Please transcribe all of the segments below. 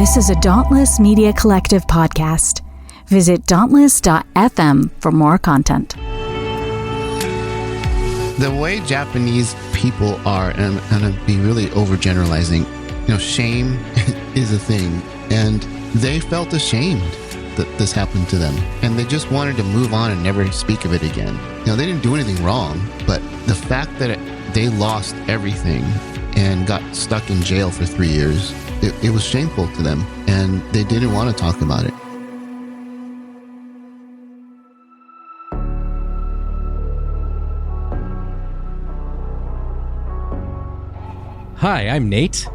This is a Dauntless Media Collective podcast. Visit dauntless.fm for more content. The way Japanese people are, and I'm going to be really overgeneralizing, shame is a thing. And they felt ashamed that this happened to them. And they just wanted to move on and never speak of it again. They didn't do anything wrong, but the fact that they lost everything and got stuck in jail for 3 years, it was shameful to them, and they didn't want to talk about it. Hi, I'm Nate.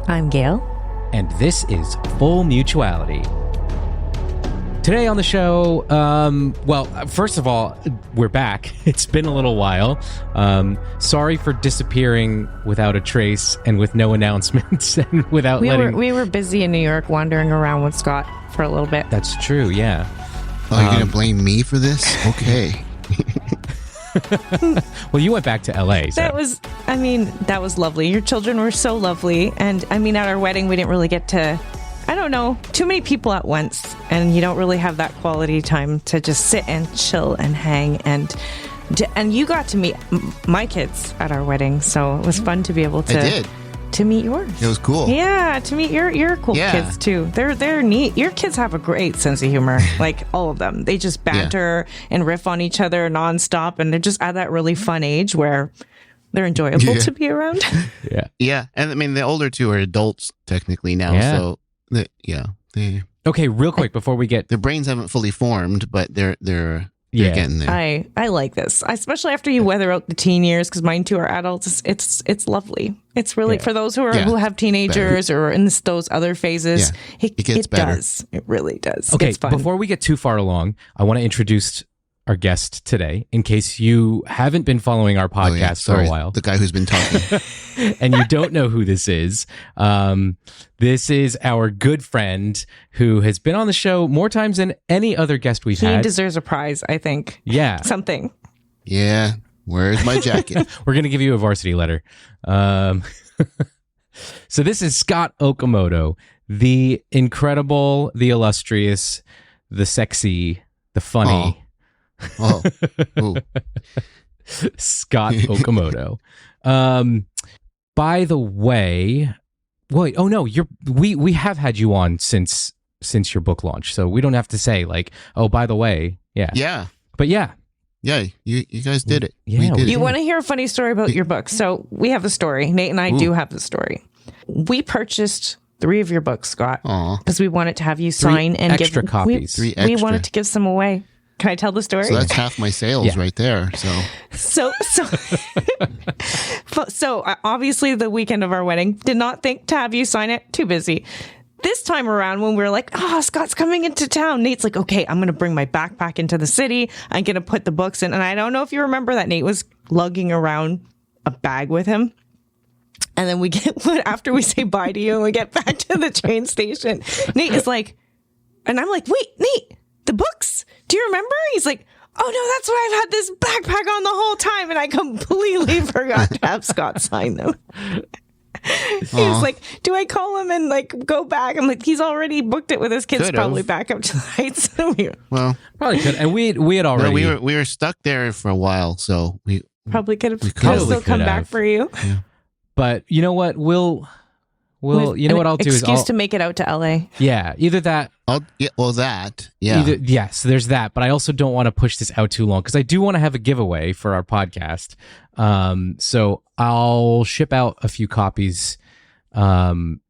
I'm Gail. And this is Full Mutuality. Today on the show, first of all, we're back. It's been a little while. Sorry for disappearing without a trace and with no announcements and without We were busy in New York wandering around with Scott for a little bit. That's true, yeah. Oh, you're going to blame me for this? Okay. Well, you went back to LA. So. That was lovely. Your children were so lovely. And at our wedding, we didn't really get to, too many people at once. And you don't really have that quality time to just sit and chill and hang. And you got to meet my kids at our wedding. So it was fun to be able to. I did. To meet yours. It was cool. Yeah, to meet your cool kids too. They're neat. Your kids have a great sense of humor. Like all of them. They just banter and riff on each other nonstop, and they're just at that really fun age where they're enjoyable to be around. Yeah. And the older two are adults technically now, so they Okay, real quick before we get their brains haven't fully formed, but they're getting there. I like this, especially after you weather out the teen years, because mine too are adults. It's lovely. It's really for those who have teenagers or in those other phases. Yeah. It gets better. It really does. Okay, it's fun. Before we get too far along, I want to introduce our guest today, in case you haven't been following our podcast for a while. The guy who's been talking. And you don't know who this is. This is our good friend who has been on the show more times than any other guest we've had. He deserves a prize, I think. Yeah. Something. Yeah. Where's my jacket? We're going to give you a varsity letter. So this is Scott Okamoto, the incredible, the illustrious, the sexy, the funny. Oh. Scott Okamoto. By the way, wait, oh no, we have had you on since your book launch, so we don't have to say like, oh, by the way, yeah. But yeah, you guys did it. Yeah, you want to hear a funny story about your book? So we have the story. Nate and I do have the story. We purchased 3 of your books, Scott, because we wanted to have you sign and give extra copies. We wanted to give some away. Can I tell the story? So that's half my sales right there. So obviously the weekend of our wedding, did not think to have you sign it. Too busy. This time around, when we were like, Scott's coming into town, Nate's like, okay, I'm going to bring my backpack into the city. I'm going to put the books in. And I don't know if you remember that Nate was lugging around a bag with him. And then after we say bye to you and we get back to the train station, Nate is like, and I'm like, wait, Nate, the books? Do you remember? He's like, oh no, that's why I've had this backpack on the whole time, and I completely forgot to have Scott sign them. He was like, do I call him and like go back? I'm like, he's already booked it with his kids, probably back up to the Heights. Well, probably could. And we had already. No, we were stuck there for a while, so we probably could have still come back for you. Yeah. But you know what? We'll you know what I'll do is excuse to make it out to LA. Yeah, either that. Yes, there's that. But I also don't want to push this out too long because I do want to have a giveaway for our podcast. So I'll ship out a few copies, and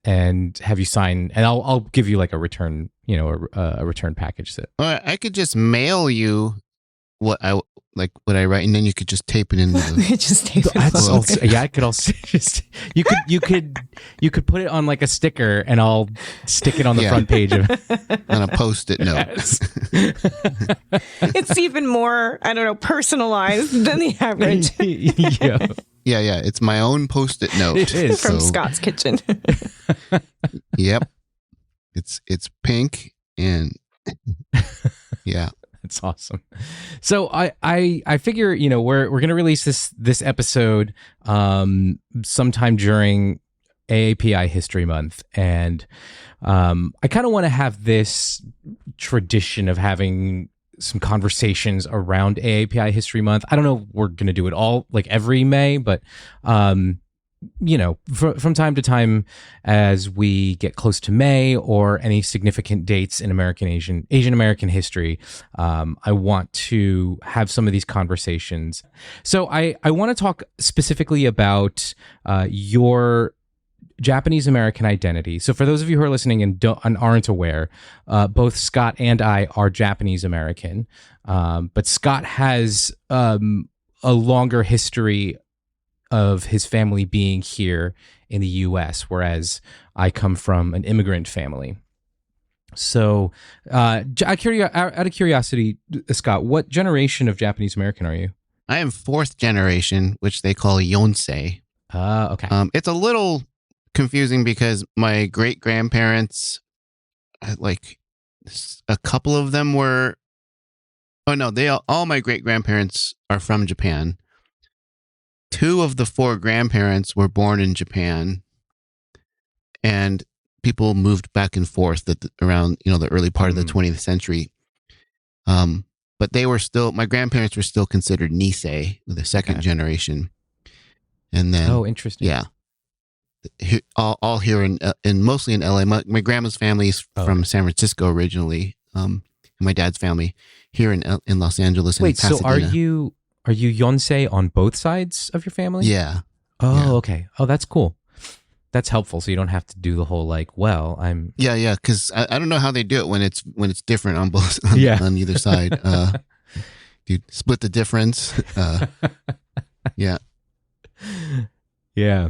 have you sign, and I'll give you like a return, a return package. I could just mail you what I write, and then you could just tape it into the. Just tape it. I could also just you could put it on like a sticker, and I'll stick it on the front page of on a Post-it note. Yes. It's even more, personalized than the average. Yeah. It's my own Post-it note. It is from Scott's kitchen. Yep. It's pink and yeah. That's awesome. So I figure, we're going to release this episode sometime during AAPI History Month, and I kind of want to have this tradition of having some conversations around AAPI History Month. I don't know if we're going to do it all like every May, but from time to time, as we get close to May or any significant dates in Asian American history, I want to have some of these conversations. So I want to talk specifically about your Japanese American identity. So for those of you who are listening and aren't aware, both Scott and I are Japanese American, but Scott has a longer history of his family being here in the U.S., whereas I come from an immigrant family. So out of curiosity, Scott, what generation of Japanese American are you? I am fourth generation, which they call Yonsei. Okay. It's a little confusing because my great-grandparents, like a couple of them were, all my great-grandparents are from Japan. 2 of the 4 grandparents were born in Japan, and people moved back and forth around, the early part of the 20th century. But my grandparents were still considered Nisei, the second generation. And then, oh, interesting. Yeah. All here in mostly in LA. My grandma's family is from San Francisco originally. And my dad's family here in Los Angeles. Wait, so are you Yonsei on both sides of your family? Yeah. Oh, yeah. Okay. Oh, that's cool. That's helpful. So you don't have to do the whole I'm. Yeah. Because I don't know how they do it when it's different on both on either side. Do you split the difference? Yeah. Yeah.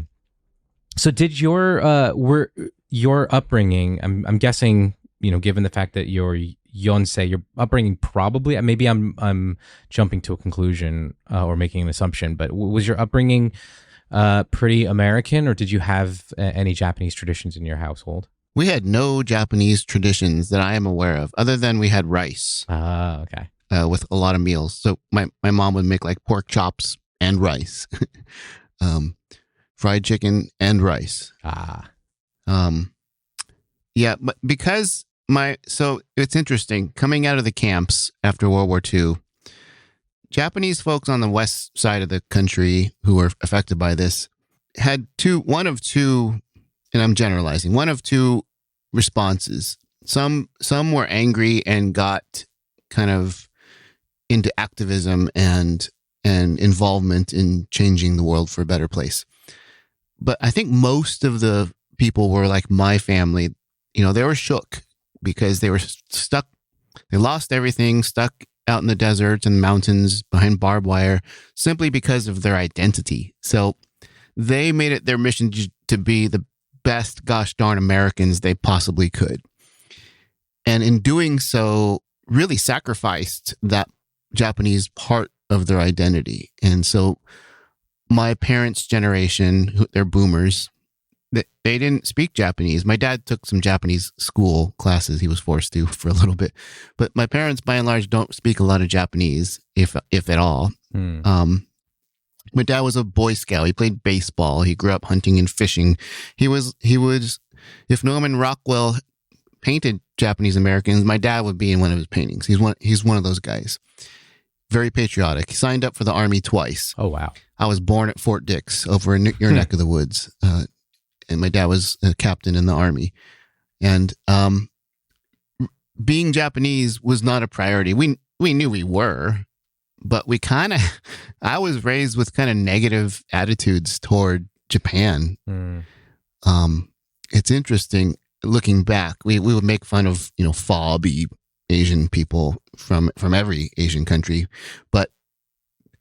So did your upbringing? I'm guessing, given the fact that you're Yonsei, your upbringing probably, maybe I'm jumping to a conclusion or making an assumption, but was your upbringing pretty American, or did you have any Japanese traditions in your household? We had no Japanese traditions that I am aware of, other than we had rice. Okay. With a lot of meals. So my mom would make like pork chops and rice, fried chicken and rice. Yeah, but because so it's interesting, coming out of the camps after World War II, Japanese folks on the west side of the country who were affected by this had one of two, and I'm generalizing, one of two responses. Some were angry and got kind of into activism and involvement in changing the world for a better place. But I think most of the people were like my family, they were shook because they were stuck. They lost everything, stuck out in the deserts and mountains behind barbed wire simply because of their identity. So they made it their mission to be the best gosh darn Americans they possibly could. And in doing so, really sacrificed that Japanese part of their identity. And so my parents' generation, they're boomers, they didn't speak Japanese. My dad took some Japanese school classes. He was forced to for a little bit. But my parents, by and large, don't speak a lot of Japanese, if at all. My dad was a Boy Scout. He played baseball. He grew up hunting and fishing. He was, if Norman Rockwell painted Japanese Americans, my dad would be in one of his paintings. He's one of those guys. Very patriotic. He signed up for the Army twice. Oh, wow. I was born at Fort Dix over in your neck of the woods. And my dad was a captain in the Army. And being Japanese was not a priority. We knew we were, but I was raised with kind of negative attitudes toward Japan. It's interesting looking back. We would make fun of, fobby Asian people from every Asian country, but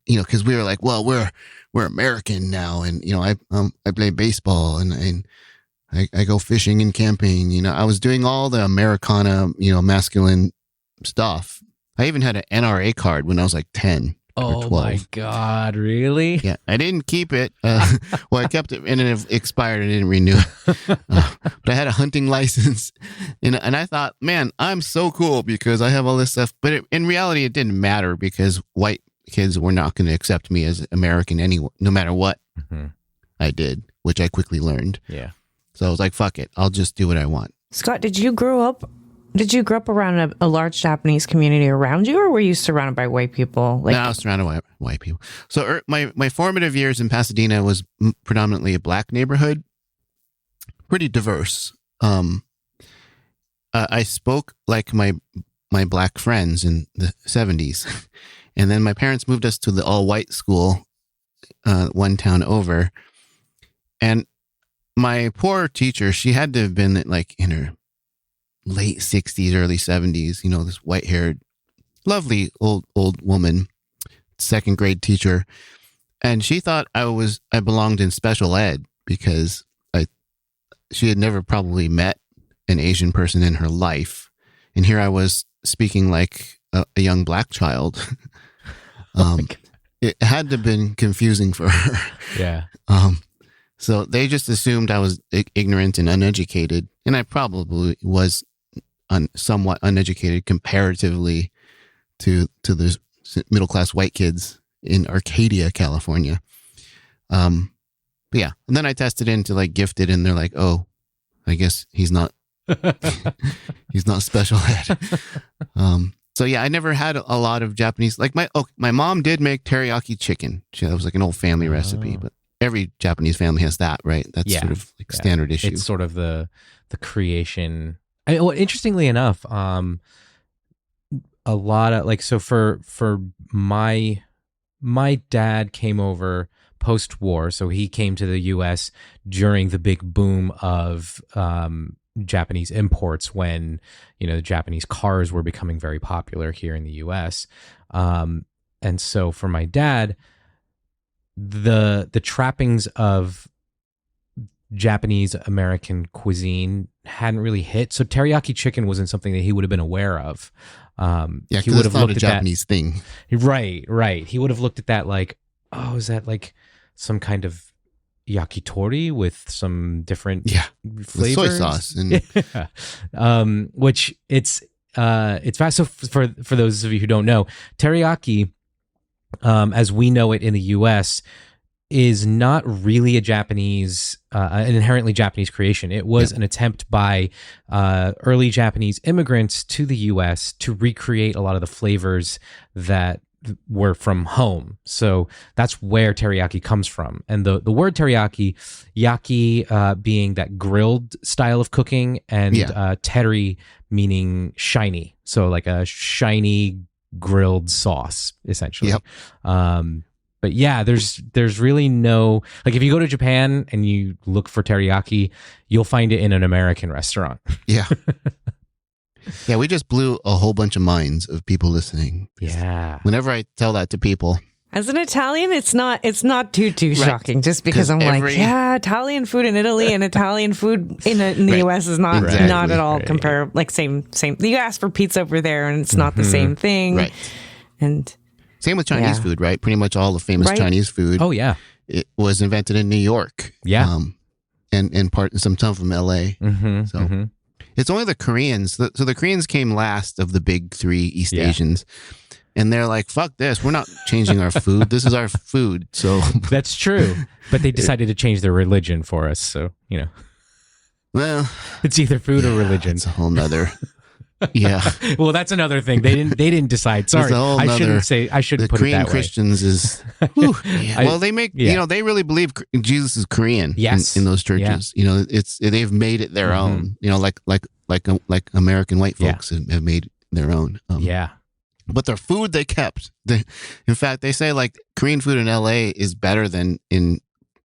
because we were like, well, we're American now, and I play baseball and I go fishing and camping. I was doing all the Americana, masculine stuff. I even had an NRA card when I was like 10 or 12. Oh my God, really? Yeah, I didn't keep it. Well, I kept it and it expired. I didn't renew it. But I had a hunting license, and I thought, man, I'm so cool because I have all this stuff. But in reality, it didn't matter because white kids were not going to accept me as American anyway, no matter what I did, which I quickly learned. Yeah. So I was like, fuck it. I'll just do what I want. Scott, did you grow up around a large Japanese community around you, or were you surrounded by white people? No, I was surrounded by white people. So my formative years in Pasadena was predominantly a black neighborhood, pretty diverse. I spoke like my black friends in the 70s. And then my parents moved us to the all-white school one town over. And my poor teacher, she had to have been like in her late 60s, early 70s, this white-haired, lovely old woman, second grade teacher. And she thought I belonged in special ed because she had never probably met an Asian person in her life. And here I was speaking like a young black child. It had to have been confusing for her. Yeah. So they just assumed I was ignorant and uneducated. And I probably was somewhat uneducated comparatively to the middle-class white kids in Arcadia, California. But yeah. And then I tested into like gifted, and they're like, oh, I guess he's not he's not special ed. So yeah, I never had a lot of Japanese. Like my mom did make teriyaki chicken. That was like an old family recipe, but every Japanese family has that, right? That's sort of like standard issue. It's sort of the creation. Well, interestingly enough, a lot of like, so for my dad came over post-war, so he came to the U.S. during the big boom of Japanese imports when, the Japanese cars were becoming very popular here in the U.S. And so for my dad, the trappings of Japanese American cuisine hadn't really hit. So teriyaki chicken wasn't something that he would have been aware of. He would have looked at a Japanese thing. Right. He would have looked at that like, oh, is that like some kind of yakitori with some different flavors? Soy sauce. And which it's fast. So for those of you who don't know, teriyaki, as we know it in the U.S., is not really a Japanese, an inherently Japanese creation. It was an attempt by early Japanese immigrants to the U.S. to recreate a lot of the flavors that were from home. So that's where teriyaki comes from. And the word teriyaki, yaki being that grilled style of cooking, and teri meaning shiny. So like a shiny grilled sauce, essentially. But yeah, there's really no, like if you go to Japan and you look for teriyaki, you'll find it in an American restaurant. Yeah. Yeah, we just blew a whole bunch of minds of people listening. Yeah. Whenever I tell that to people. As an Italian, it's not too shocking, just because I'm like, Italian food in Italy and Italian food in the US is not at all comparable. Like same. You ask for pizza over there and it's not the same thing. Right. And same with Chinese food, right? Pretty much all the famous Chinese food. Oh yeah. It was invented in New York. Yeah. And some from LA. It's only the Koreans. So the Koreans came last of the big three East Asians. And they're like, fuck this. We're not changing our food. This is our food. So that's true. But they decided to change their religion for us. So, well, it's either food or religion. It's a whole nother. Yeah. Well, that's another thing. They didn't decide. Sorry. I shouldn't put Korean it that way. Christians is, well, they make, they really believe Jesus is Korean in those churches. Yeah. They've made it their own, like American white folks have made their own. But their food they kept. In fact, they say like Korean food in LA is better than in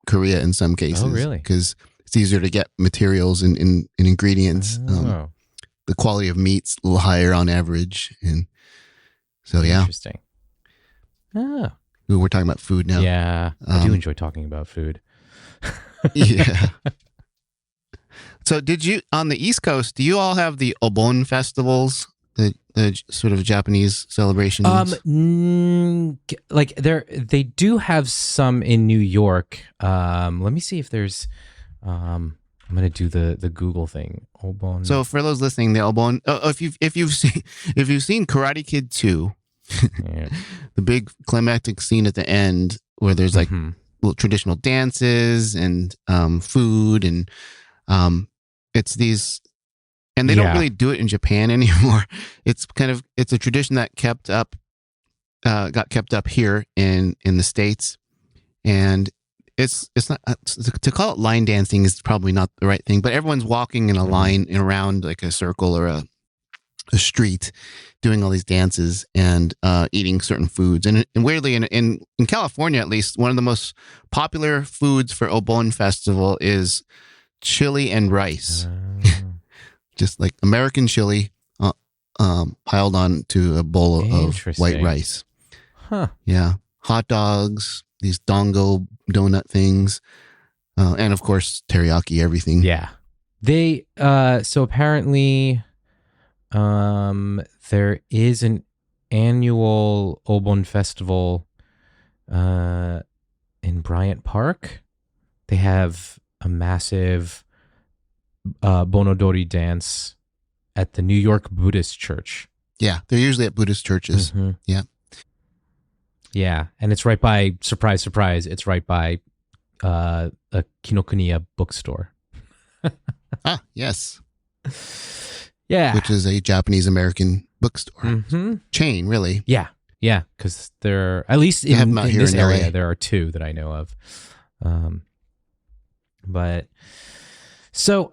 Korea in some cases. Oh, really? Because it's easier to get materials and ingredients. The quality of meat's a little higher on average. And so, Interesting. Oh. We're talking about food now. Yeah. I do enjoy talking about food. Yeah. So on the East Coast, do you all have the Obon festivals? The sort of Japanese celebrations? Like they do have some in New York. Let me see if there's, I'm going to do the Google thing. Obon. So for those listening, the Obon, if you've seen Karate Kid 2, the big climactic scene at the end where there's like little traditional dances and food and It's these, and they don't really do it in Japan anymore. It's a tradition that got kept up here in the States, and it's not to call it line dancing is probably not the right thing, but everyone's walking in a line around like a circle or a street, doing all these dances and eating certain foods. And weirdly, in California at least, one of the most popular foods for Obon Festival is chili and rice, just like American chili piled on to a bowl of white rice. Huh. Yeah, hot dogs, these dongo donut things, and of course teriyaki everything. Yeah, they so apparently there is an annual Obon Festival in Bryant Park. They have a massive Bonodori dance at the New York Buddhist Church. Yeah, they're usually at Buddhist churches. Mm-hmm. Yeah. Yeah, and it's right by, surprise, surprise, it's right by a Kinokuniya bookstore. Yes. Yeah. Which is a Japanese-American bookstore chain, really. Yeah, because there are, at least in this area, there are two that I know of. But, so,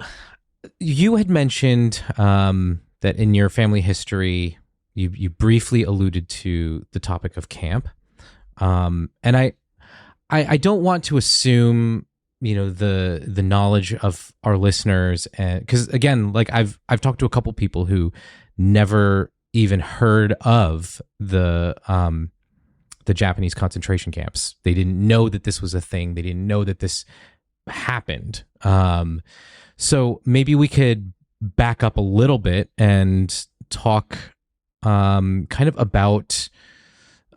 you had mentioned that in your family history, you briefly alluded to the topic of camp. And I don't want to assume, the knowledge of our listeners, because again, like I've talked to a couple people who never even heard of the Japanese concentration camps. They didn't know that this was a thing. They didn't know that this happened. So maybe we could back up a little bit and talk kind of about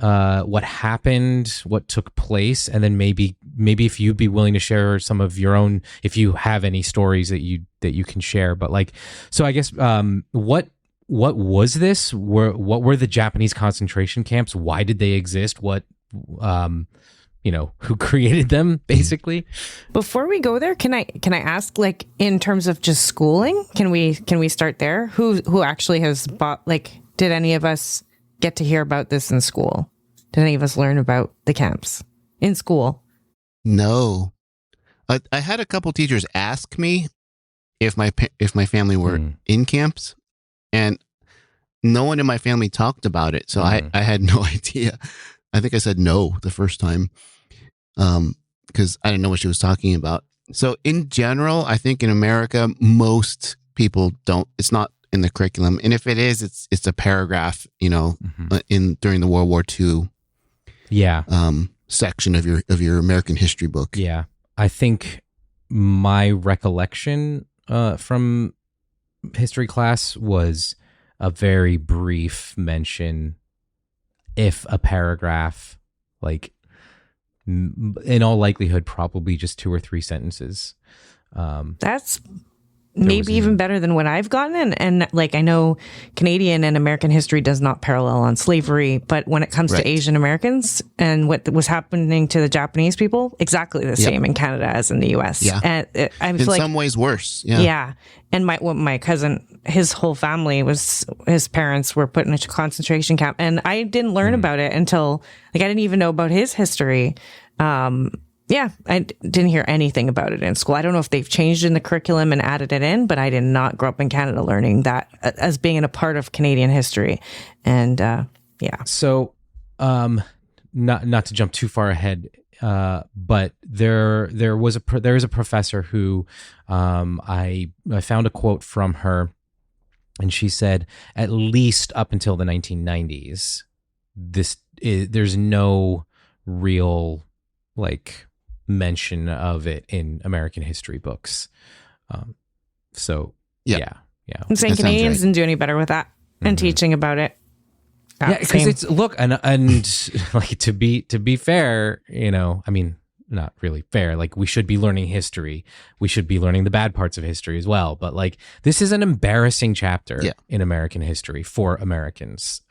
what happened, what took place, and then maybe if you'd be willing to share some of your own, if you have any stories that you can share. But like, so I guess what was this? What were the Japanese concentration camps? Why did they exist? What who created them, basically? Before we go there, can I ask, like, in terms of just schooling, can we start there? Who actually has bought, like, did any of us get to hear about this in school? Did any of us learn about the camps in school? No. I had a couple teachers ask me if my family were in camps, and no one in my family talked about it. So I had no idea. I think I said no the first time because I didn't know what she was talking about. So in general, I think in America, most people don't. It's not in the curriculum, and if it is, it's a paragraph, in during the World War II, section of your American history book. Yeah, I think my recollection from history class was a very brief mention, if a paragraph, like in all likelihood, probably just 2 or 3 sentences. That's maybe even better than what I've gotten. And like, I know Canadian and American history does not parallel on slavery, but when it comes to Asian Americans and what was happening to the Japanese people, exactly the same in Canada as in the US. Yeah. And I'm in some ways worse. Yeah. Yeah. And my cousin, his whole family his parents were put in a concentration camp. And I didn't learn about it until, like, I didn't even know about his history. Yeah, I didn't hear anything about it in school. I don't know if they've changed in the curriculum and added it in, but I did not grow up in Canada learning that as being a part of Canadian history. And yeah. So, not to jump too far ahead, but there is a professor who I found a quote from her, and she said, at least up until the 1990s, there's no real, like, mention of it in American history books. So yeah. I'm saying Canadians didn't do any better with that and teaching about it. Yeah, because it's, look, and like, to be fair, I mean, not really fair. Like, we should be learning history. We should be learning the bad parts of history as well. But like, this is an embarrassing chapter in American history for Americans.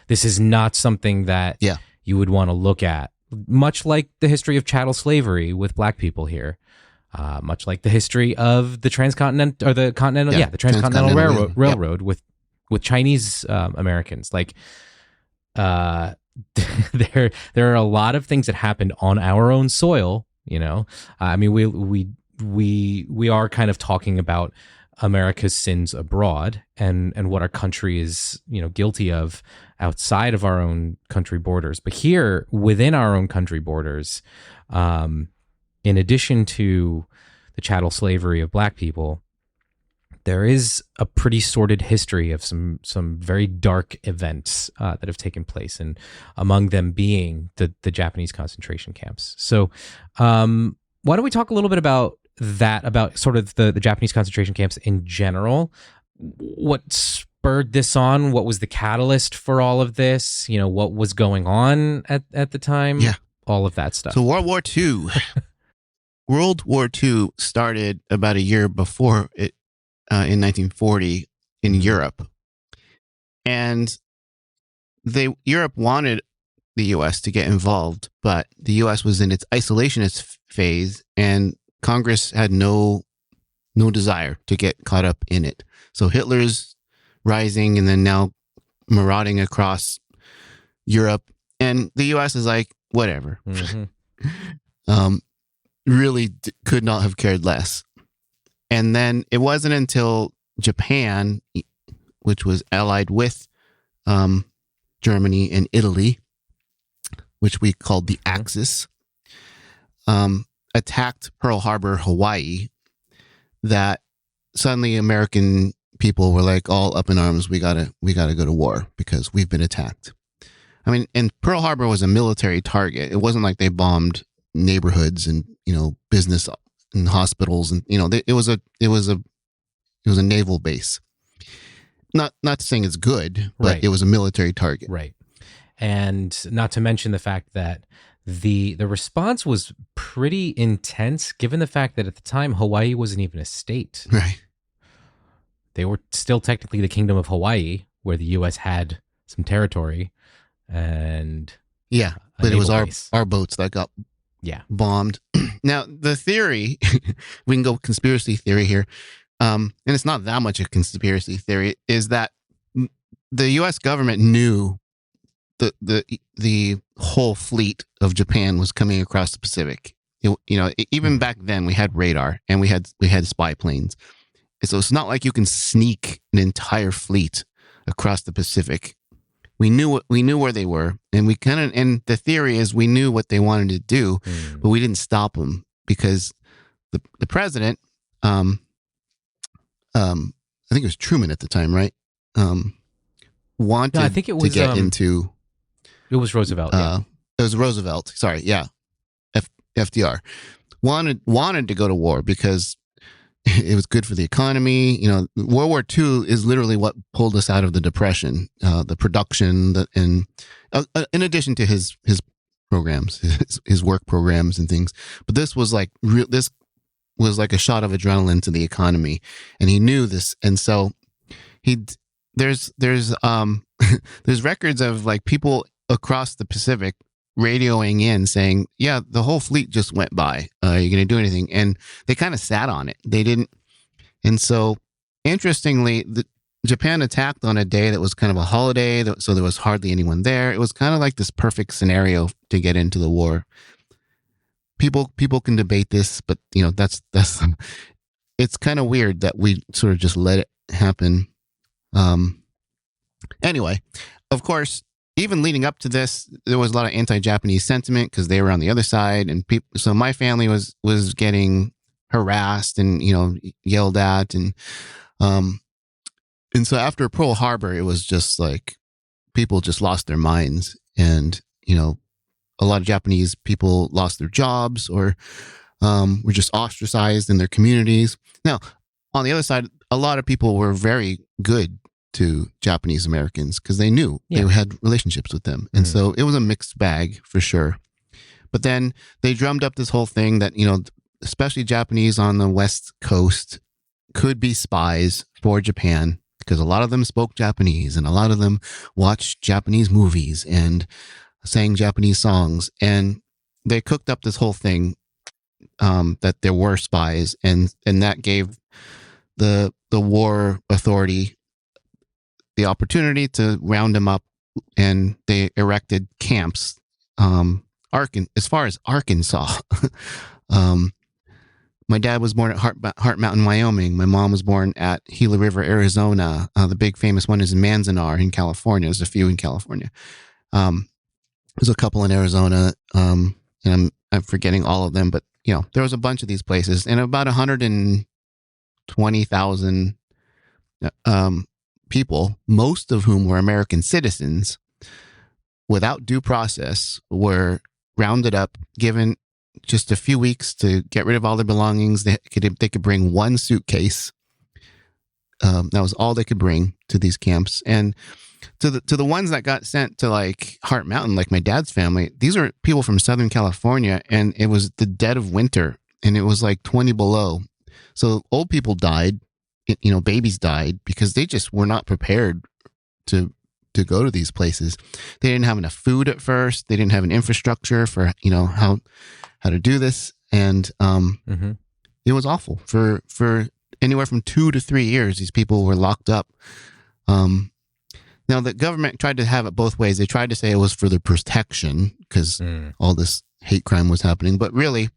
This is not something that you would want to look at. Much like the history of chattel slavery with Black people here. much like the history of the transcontinental or the continental, the transcontinental railroad with Chinese Americans. Like, there are a lot of things that happened on our own soil. I mean, we are kind of talking about America's sins abroad and what our country is, guilty of outside of our own country borders. But here within our own country borders, in addition to the chattel slavery of Black people, there is a pretty sordid history of some very dark events that have taken place, and among them being the Japanese concentration camps. So why don't we talk a little bit about that, about sort of the Japanese concentration camps in general? What spurred this on? What was the catalyst for all of this? What was going on at the time? Yeah. All of that stuff. So World War II. World War II started about a year before it, in 1940 in Europe. And Europe wanted the U.S. to get involved, but the U.S. was in its isolationist phase, and Congress had no desire to get caught up in it. So Hitler's rising and then now marauding across Europe, and the U.S. is like, whatever. Mm-hmm. Really could not have cared less. And then it wasn't until Japan, which was allied with Germany and Italy, which we called the Axis, attacked Pearl Harbor, Hawaii, that suddenly American people were like all up in arms. We gotta go to war because we've been attacked. I mean, and Pearl Harbor was a military target. It wasn't like they bombed neighborhoods and business and hospitals, and it was a naval base. Not saying it's good, but right. It was a military target, right? And not to mention the fact that the response was pretty intense, given the fact that at the time Hawaii wasn't even a state. Right. They were still technically the Kingdom of Hawaii, where the U.S. had some territory, and but it was our boats that got bombed. Now, the theory, we can go conspiracy theory here, and it's not that much a conspiracy theory, is that the U.S. government knew the whole fleet of Japan was coming across the Pacific. Even back then, we had radar and we had spy planes. And so it's not like you can sneak an entire fleet across the Pacific. We knew where they were, and and the theory is we knew what they wanted to do, but we didn't stop them because the president, I think it was Truman at the time, right? Wanted I think it was, to get into. It was Roosevelt. It was Roosevelt. Sorry, yeah, FDR wanted to go to war because it was good for the economy. World War II is literally what pulled us out of the Depression. The production, in addition to his programs, his work programs and things. But this was like this was like a shot of adrenaline to the economy, and he knew this. And so there's records of like people across the Pacific radioing in saying, yeah, the whole fleet just went by. Are you going to do anything? And they kind of sat on it. They didn't. And so interestingly, Japan attacked on a day that was kind of a holiday. So there was hardly anyone there. It was kind of like this perfect scenario to get into the war. People can debate this, but that's it's kind of weird that we sort of just let it happen. Anyway, of course, even leading up to this, there was a lot of anti-Japanese sentiment because they were on the other side, and so my family was getting harassed and yelled at, and so after Pearl Harbor, it was just like people just lost their minds, and a lot of Japanese people lost their jobs or were just ostracized in their communities. Now, on the other side, a lot of people were very good to Japanese Americans because they knew they had relationships with them. And so it was a mixed bag for sure. But then they drummed up this whole thing that, especially Japanese on the West Coast could be spies for Japan because a lot of them spoke Japanese and a lot of them watched Japanese movies and sang Japanese songs. And they cooked up this whole thing that there were spies, and that gave the war authority the opportunity to round them up, and they erected camps as far as Arkansas. My dad was born at Heart Mountain, Wyoming. My mom was born at Gila River, Arizona. The big famous one is in Manzanar in California. There's a few in California. There's a couple in Arizona, and I'm forgetting all of them, but there was a bunch of these places, and about 120,000 people, most of whom were American citizens, without due process, were rounded up, given just a few weeks to get rid of all their belongings. They could bring one suitcase. That was all they could bring to these camps. And to the ones that got sent to like Heart Mountain, like my dad's family, these are people from Southern California, and it was the dead of winter, and it was like 20 below. So old people died, babies died, because they just were not prepared to go to these places. They didn't have enough food at first. They didn't have an infrastructure for how to do this, and it was awful for anywhere from 2 to 3 years. These people were locked up. Now the government tried to have it both ways. They tried to say it was for their protection because all this hate crime was happening, but really,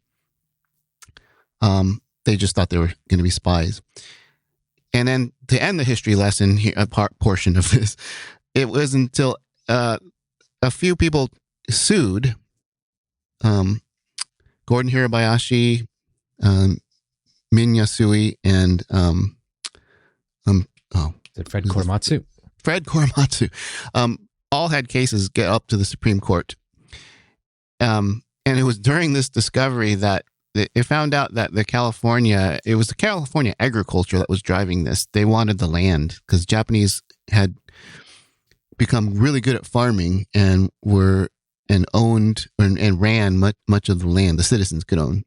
they just thought they were going to be spies. And then to end the history lesson here, portion of this, it was until a few people sued Gordon Hirabayashi, Min Yasui, and Is it Fred Korematsu? Fred Korematsu, all had cases get up to the Supreme Court. And it was during this discovery that it found out that it was the California agriculture that was driving this. They wanted the land because Japanese had become really good at farming and owned and ran much of the land the citizens could own.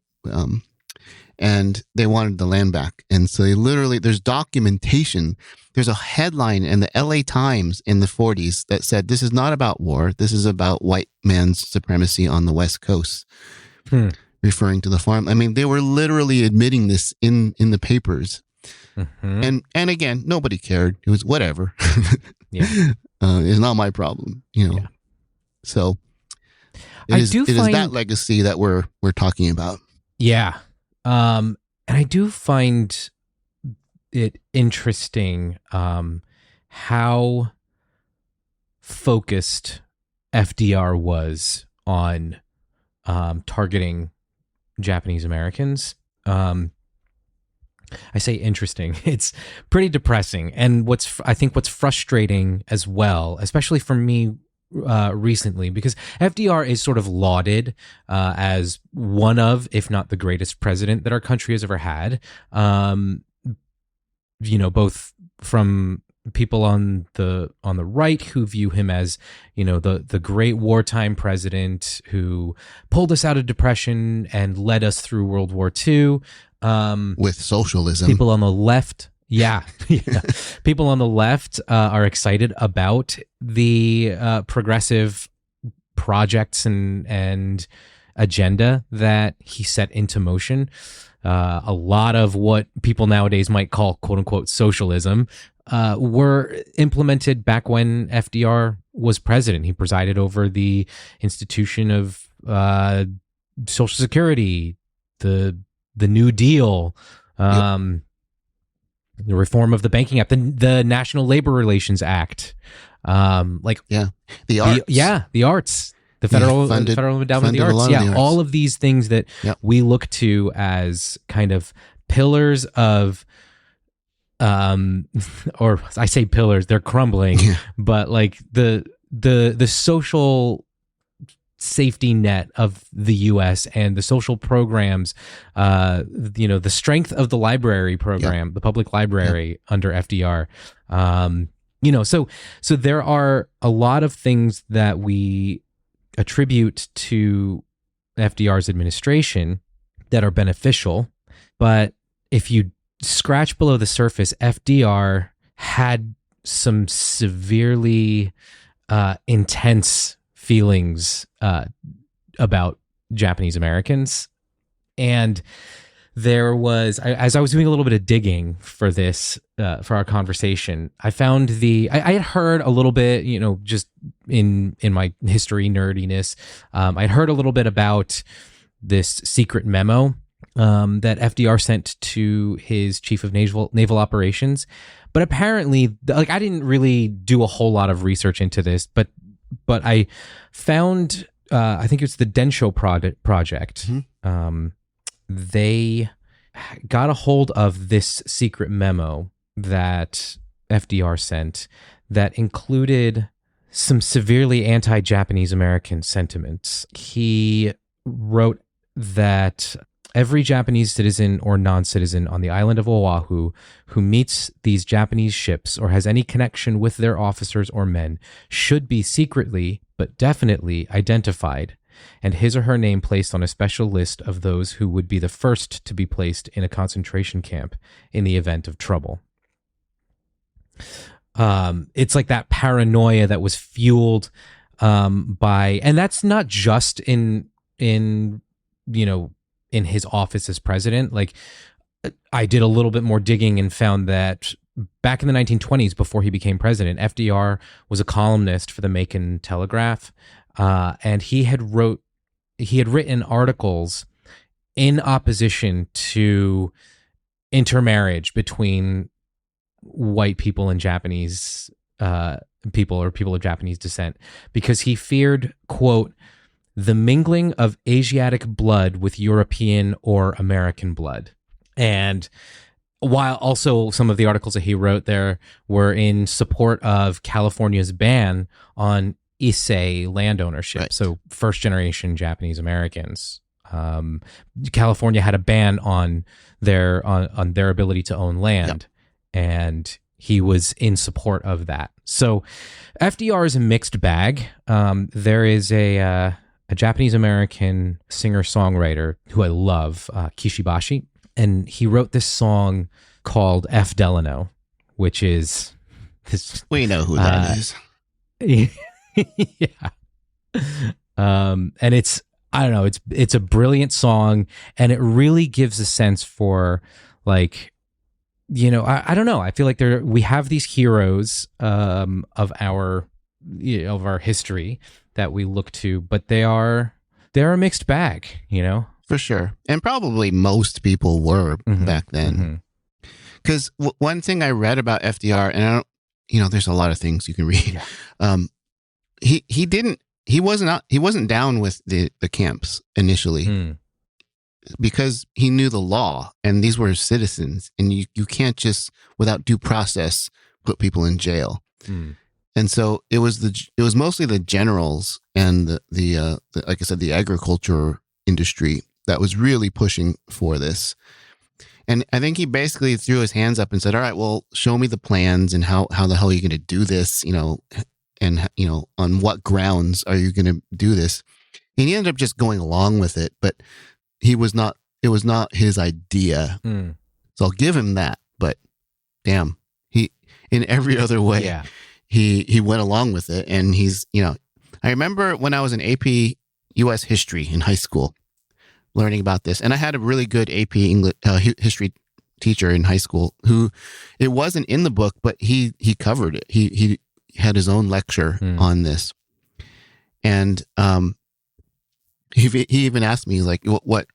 And they wanted the land back. And so there's documentation. There's a headline in the LA Times in the 40s that said, "This is not about war. This is about white man's supremacy on the West Coast," referring to the farm. I mean, they were literally admitting this in the papers. And again, nobody cared. It was whatever. Yeah. It's not my problem, Yeah. So it is that legacy that we're talking about. Yeah. And I do find it interesting how focused FDR was on targeting Japanese Americans. I say interesting. It's pretty depressing. And I think what's frustrating as well, especially for me recently, because FDR is sort of lauded as one of, if not the greatest president that our country has ever had. Both from people on the right who view him as, the great wartime president who pulled us out of depression and led us through World War II. With socialism. People on the left. Yeah. People on the left are excited about the progressive projects and agenda that he set into motion. A lot of what people nowadays might call "quote unquote" socialism were implemented back when FDR was president. He presided over the institution of Social Security, the New Deal, the reform of the Banking Act, the National Labor Relations Act, the arts, the arts. The federal endowment of the arts. All of these things that we look to as kind of pillars of, or I say pillars, they're crumbling, but like the social safety net of the U.S. and the social programs, the strength of the library program, the public library under FDR. So there are a lot of things that we attribute to FDR's administration that are beneficial, but if you scratch below the surface, FDR had some severely intense feelings about Japanese Americans, And there was, as I was doing a little bit of digging for this, for our conversation, I found I had heard a little bit, just in my history nerdiness, I'd heard a little bit about this secret memo that FDR sent to his chief of naval operations. But apparently, I didn't really do a whole lot of research into this, but I found, I think it's the Densho project. Mm-hmm. They got a hold of this secret memo that FDR sent that included some severely anti-Japanese American sentiments. He wrote that every Japanese citizen or non-citizen on the island of Oahu who meets these Japanese ships or has any connection with their officers or men should be secretly but definitely identified, and his or her name placed on a special list of those who would be the first to be placed in a concentration camp in the event of trouble. It's like that paranoia that was fueled by, and that's not just in his office as president. Like, I did a little bit more digging and found that back in the 1920s, before he became president, FDR was a columnist for the Macon Telegraph, and he had written articles in opposition to intermarriage between white people and Japanese people, or people of Japanese descent, because he feared, quote, the mingling of Asiatic blood with European or American blood. And while also some of the articles that he wrote there were in support of California's ban on Issei land ownership, right. So first generation Japanese Americans. California had a ban on their ability to own land, and he was in support of that. So FDR is a mixed bag. There is a Japanese American singer-songwriter who I love, Kishibashi, and he wrote this song called F. Delano, which is this. We know who that is. Yeah. And it's, I don't know, it's a brilliant song, and it really gives a sense for, like, I don't know. I feel like we have these heroes of our history that we look to, but they're a mixed bag, For sure. And probably most people were back then. Because one thing I read about FDR, and I don't, there's a lot of things you can read. Yeah. He wasn't down with the camps initially because he knew the law, and these were citizens, and you can't just, without due process, put people in jail. And so it was mostly the generals and the like I said, the agriculture industry that was really pushing for this. And I think he basically threw his hands up and said, all right, well, show me the plans, and how the hell are you going to do this? And on what grounds are you going to do this? And he ended up just going along with it, but it was not his idea. So I'll give him that, but damn, he, in every other way, he went along with it. And he's, I remember when I was in AP US history in high school, learning about this, and I had a really good AP English history teacher in high school who, it wasn't in the book, but he covered it. He had his own lecture on this, and he even asked me, like, what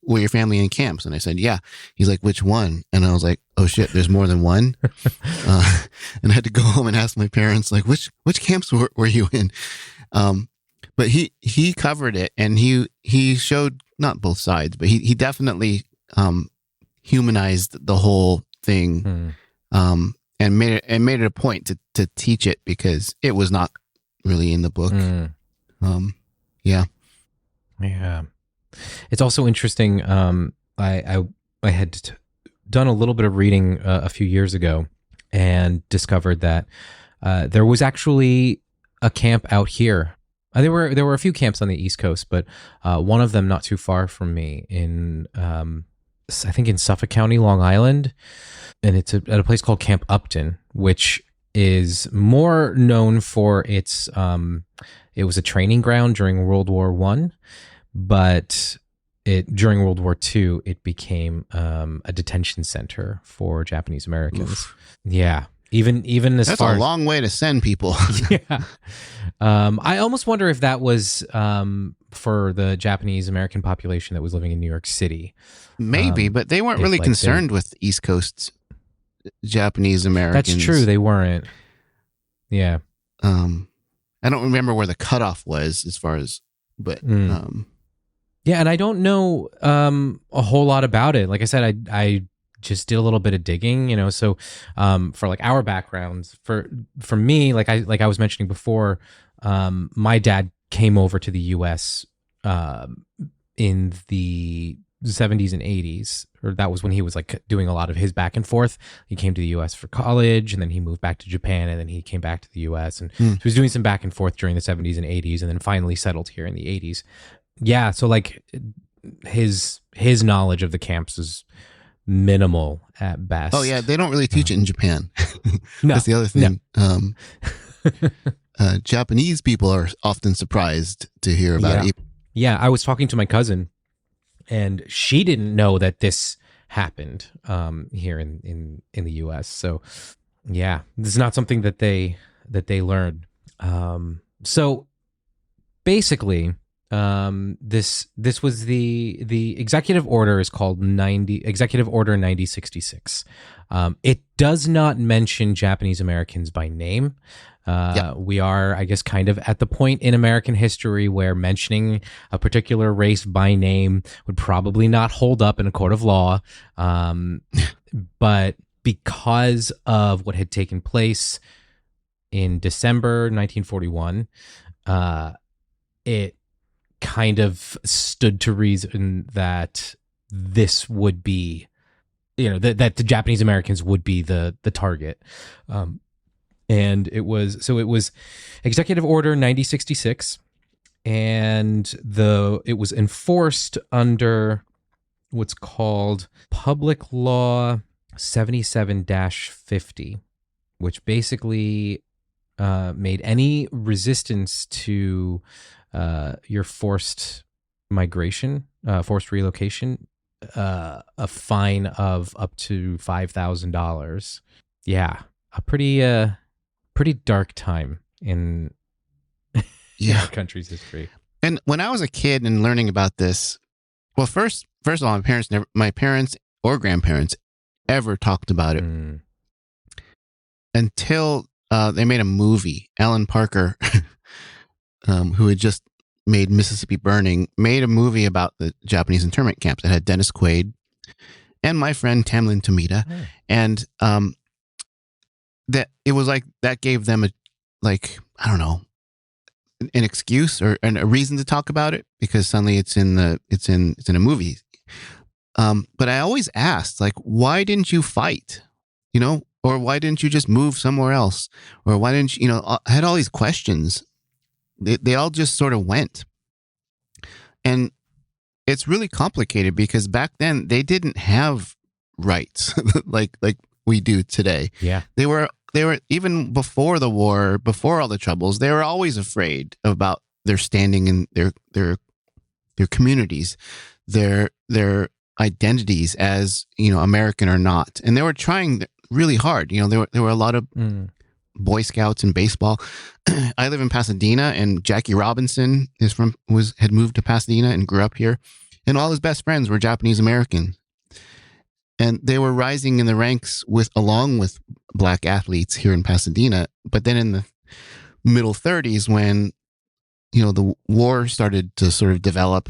were your family in camps? And I said, yeah. He's like, which one? And I was like, oh shit, there's more than one. And I had to go home and ask my parents, like, which camps were you in? But he covered it, and he showed not both sides, but he definitely humanized the whole thing, and made it a point to teach it, because it was not really in the book. Yeah. It's also interesting. I had done a little bit of reading a few years ago and discovered that there was actually a camp out here. There were a few camps on the East Coast, but one of them not too far from me in I think in Suffolk County, Long Island, and it's at a place called Camp Upton, which is more known for its it was a training ground during World War I, but during World War II, it became a detention center for Japanese Americans. Oof. Yeah. Even as That's far a long way to send people. yeah. I almost wonder if that was for the Japanese American population that was living in New York City. Maybe, but they weren't really concerned with East Coast Japanese Americans. That's true. They weren't. Yeah. I don't remember where the cutoff was as far as, but yeah, and I don't know a whole lot about it. Like I said, I just did a little bit of digging, so for like our backgrounds, for me, like I was mentioning before, my dad came over to the US in the 70s and 80s, or that was when he was like doing a lot of his back and forth. He came to the US for college, and then he moved back to Japan, and then he came back to the US, and so he was doing some back and forth during the 70s and 80s, and then finally settled here in the 80s. Yeah, so like his knowledge of the camps is minimal at best. Oh yeah, they don't really teach it in Japan. No, that's the other thing. Japanese people are often surprised to hear about it. Yeah, I was talking to my cousin, and she didn't know that this happened here in the U.S. So yeah, this is not something that they learned. So basically, this was the executive order is called Executive Order 9066. It does not mention Japanese Americans by name. We are, I guess, kind of at the point in American history where mentioning a particular race by name would probably not hold up in a court of law. But because of what had taken place in December 1941, it kind of stood to reason that this would be, that the Japanese Americans would be the target. And it was Executive Order 9066, and it was enforced under what's called Public Law 77-50, which basically made any resistance to your forced migration, forced relocation, a fine of up to $5,000. Yeah, a pretty dark time in our country's history. And when I was a kid and learning about this, well, first of all, my parents or grandparents ever talked about it until they made a movie. Alan Parker, who had just made Mississippi Burning, made a movie about the Japanese internment camps that had Dennis Quaid and my friend Tamlin Tomita. And that it was like that gave them I don't know, an excuse or a reason to talk about it, because suddenly it's in a movie. But I always asked, like, why didn't you fight? Or why didn't you just move somewhere else? Or why didn't you, I had all these questions. They all just sort of went. And it's really complicated because back then they didn't have rights like we do today. Yeah. They were even before the war, before all the troubles, they were always afraid about their standing in their communities, their identities as, American or not. And they were trying really hard. There were a lot of Boy Scouts and baseball. I live in Pasadena, and Jackie Robinson had moved to Pasadena and grew up here, and all his best friends were Japanese American. And they were rising in the ranks along with black athletes here in Pasadena. But then in the middle 30s, when, the war started to sort of develop,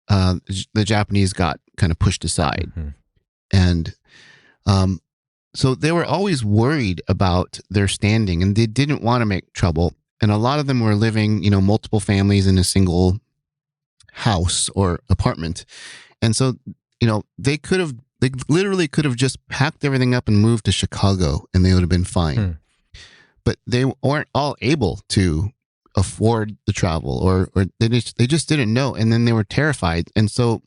the Japanese got kind of pushed aside. And so they were always worried about their standing, and they didn't want to make trouble. And a lot of them were living, multiple families in a single house or apartment. And so, they literally could have just packed everything up and moved to Chicago, and they would have been fine. But they weren't all able to afford the travel, or they just didn't know. And then they were terrified. And so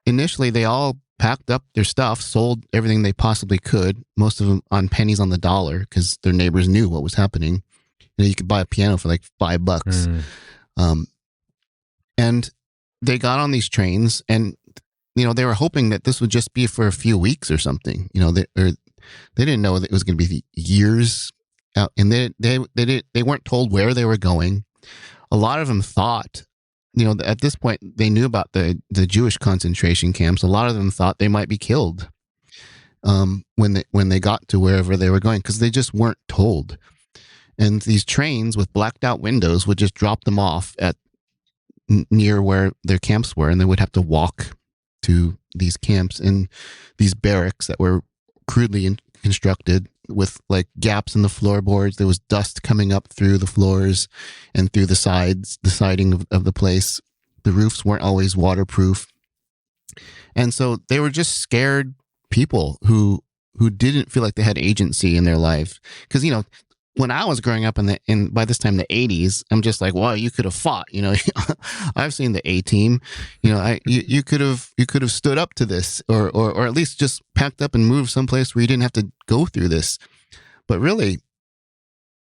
initially they all packed up their stuff, sold everything they possibly could, most of them on pennies on the dollar, because their neighbors knew what was happening. You could buy a piano for like $5. And they got on these trains, and they were hoping that this would just be for a few weeks or something. They didn't know that it was going to be years out, and they weren't told where they were going. A lot of them thought, at this point they knew about the Jewish concentration camps. A lot of them thought they might be killed when they got to wherever they were going, because they just weren't told. And these trains with blacked out windows would just drop them off at near where their camps were, and they would have to walk to these camps in these barracks that were crudely constructed with like gaps in the floorboards. There was dust coming up through the floors and through the siding of the place. The roofs weren't always waterproof. And so they were just scared people who didn't feel like they had agency in their life. Because, when I was growing up by this time, the 80s, I'm just like, wow, you could have fought, I've seen the A-Team, you could have stood up to this or at least just packed up and moved someplace where you didn't have to go through this. But really,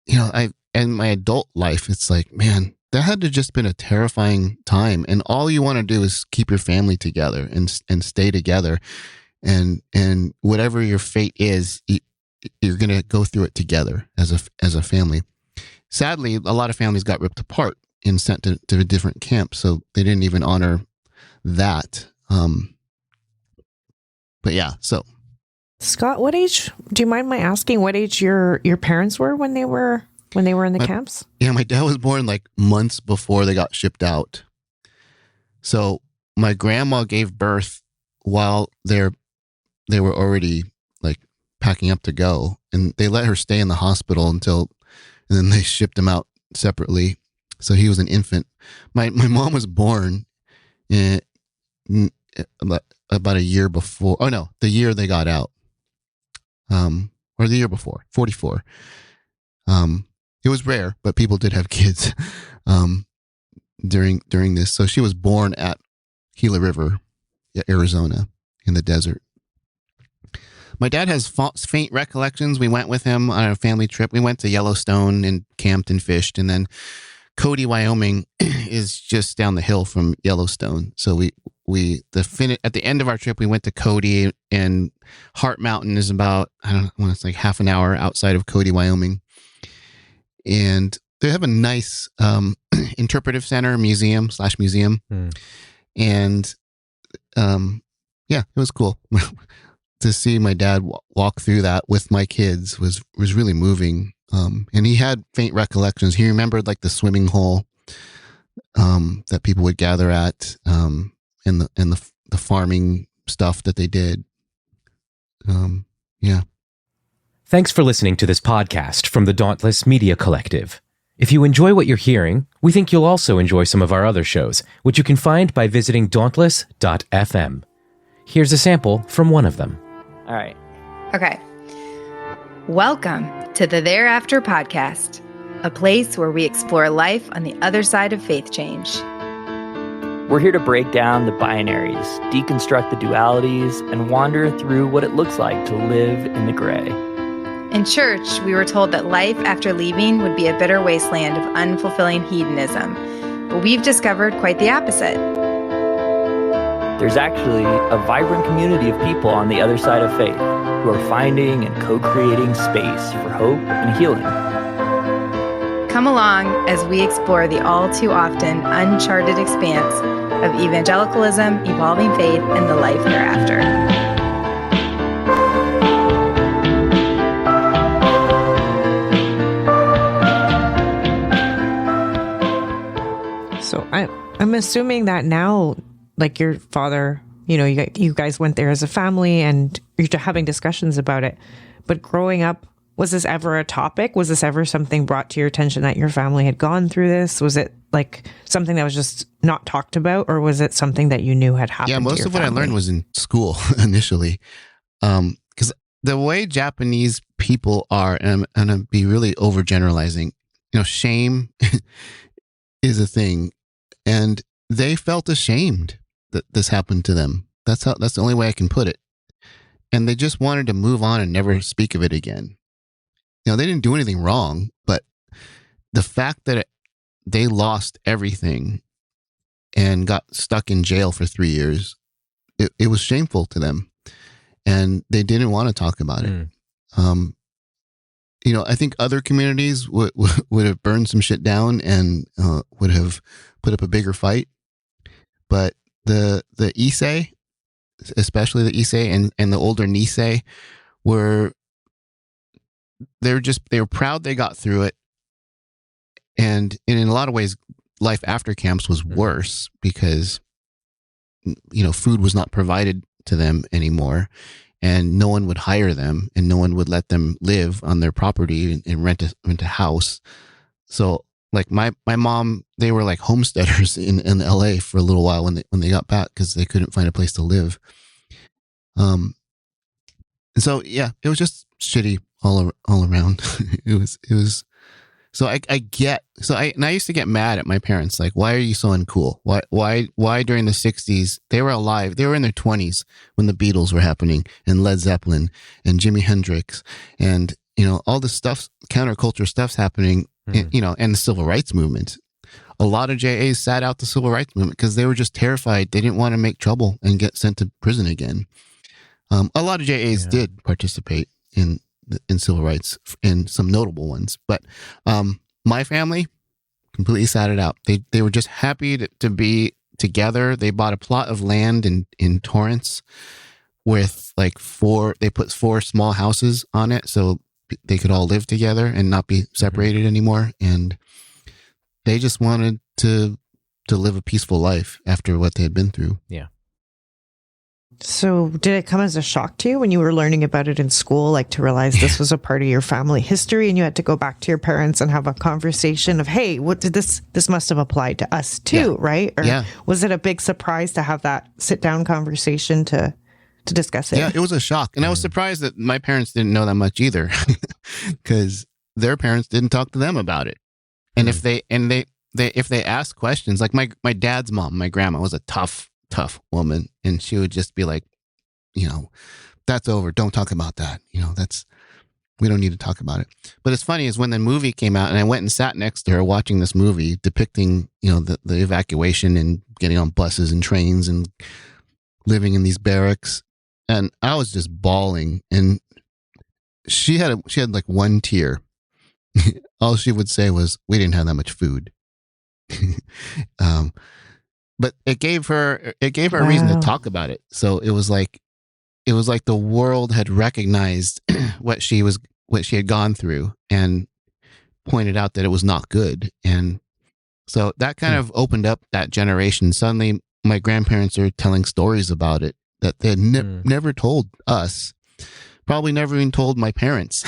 in my adult life, it's like, man, that had to just been a terrifying time. And all you want to do is keep your family together and stay together. And whatever your fate is, you're going to go through it together as a family. Sadly, a lot of families got ripped apart and sent to a different camp, so they didn't even honor that. But yeah, so. Scott, what age, do you mind my asking what age your parents were when they were in the camps? Yeah, my dad was born like months before they got shipped out. So my grandma gave birth while they were already like packing up to go, and they let her stay in the hospital and then they shipped him out separately. So he was an infant. My mom was born about a year before. Oh no, the year they got out. Or the year before, 44. It was rare, but people did have kids during this. So she was born at Gila River, Arizona, in the desert. My dad has faint recollections. We went with him on a family trip. We went to Yellowstone and camped and fished. And then Cody, Wyoming is just down the hill from Yellowstone. So at the end of our trip, we went to Cody, and Heart Mountain is about, it's like half an hour outside of Cody, Wyoming. And they have a nice interpretive center, museum. And yeah, it was cool. To see my dad walk through that with my kids was really moving. And he had faint recollections. He remembered like the swimming hole that people would gather at, and the farming stuff that they did. Yeah. Thanks for listening to this podcast from the Dauntless Media Collective. If you enjoy what you're hearing, we think you'll also enjoy some of our other shows, which you can find by visiting dauntless.fm. Here's a sample from one of them. All right. Okay. Welcome to the Thereafter Podcast, a place where we explore life on the other side of faith change. We're here to break down the binaries, deconstruct the dualities, and wander through what it looks like to live in the gray. In church, we were told that life after leaving would be a bitter wasteland of unfulfilling hedonism, but we've discovered quite the opposite. There's actually a vibrant community of people on the other side of faith who are finding and co-creating space for hope and healing. Come along as we explore the all too often uncharted expanse of evangelicalism, evolving faith, and the life thereafter. So I'm assuming that now, like your father, you guys went there as a family and you're having discussions about it. But growing up, was this ever a topic? Was this ever something brought to your attention that your family had gone through this? Was it like something that was just not talked about, or was it something that you knew had happened? Yeah, most of what I learned was in school initially. Because the way Japanese people are, and I'm going to be really overgeneralizing, shame is a thing. And they felt ashamed that this happened to them. That's the only way I can put it. And they just wanted to move on and never speak of it again. They didn't do anything wrong, but the fact that they lost everything and got stuck in jail for 3 years. It was shameful to them, and they didn't want to talk about it. I think other communities would have burned some shit down and would have put up a bigger fight. But the Issei, especially the Issei and the older Nisei, they were proud they got through it. And in a lot of ways, life after camps was worse because, food was not provided to them anymore, and no one would hire them, and no one would let them live on their property and rent a house. So, like my mom, they were like homesteaders in LA for a little while when they got back because they couldn't find a place to live. And so yeah, it was just shitty all around. It was. So I used to get mad at my parents. Like, why are you so uncool? Why during the 60s, they were alive. They were in their 20s when the Beatles were happening and Led Zeppelin and Jimi Hendrix and, all this stuff, counterculture stuff's happening, and the civil rights movement. A lot of JAs sat out the civil rights movement because they were just terrified. They didn't want to make trouble and get sent to prison again. A lot of JAs did participate in civil rights, and some notable ones, but my family completely sat it out. They were just happy to be together. They bought a plot of land in Torrance with they put 4 small houses on it so they could all live together and not be separated anymore. And they just wanted to live a peaceful life after what they had been through. Yeah. So did it come as a shock to you when you were learning about it in school, like to realize this was a part of your family history and you had to go back to your parents and have a conversation of, hey, what did this must have applied to us too, right? Or was it a big surprise to have that sit down conversation to discuss it? Yeah, it was a shock. And I was surprised that my parents didn't know that much either because their parents didn't talk to them about it. And if they asked questions, like my dad's mom, my grandma was a tough woman, and she would just be like, that's over, don't talk about that, we don't need to talk about it. But it's funny is when the movie came out and I went and sat next to her watching this movie depicting the evacuation and getting on buses and trains and living in these barracks, and I was just bawling, and she had like one tear. All she would say was, we didn't have that much food. But it gave her a reason to talk about it. So it was like the world had recognized what she had gone through and pointed out that it was not good. And so that kind of opened up that generation. Suddenly my grandparents are telling stories about it that they had never told us, probably never even told my parents.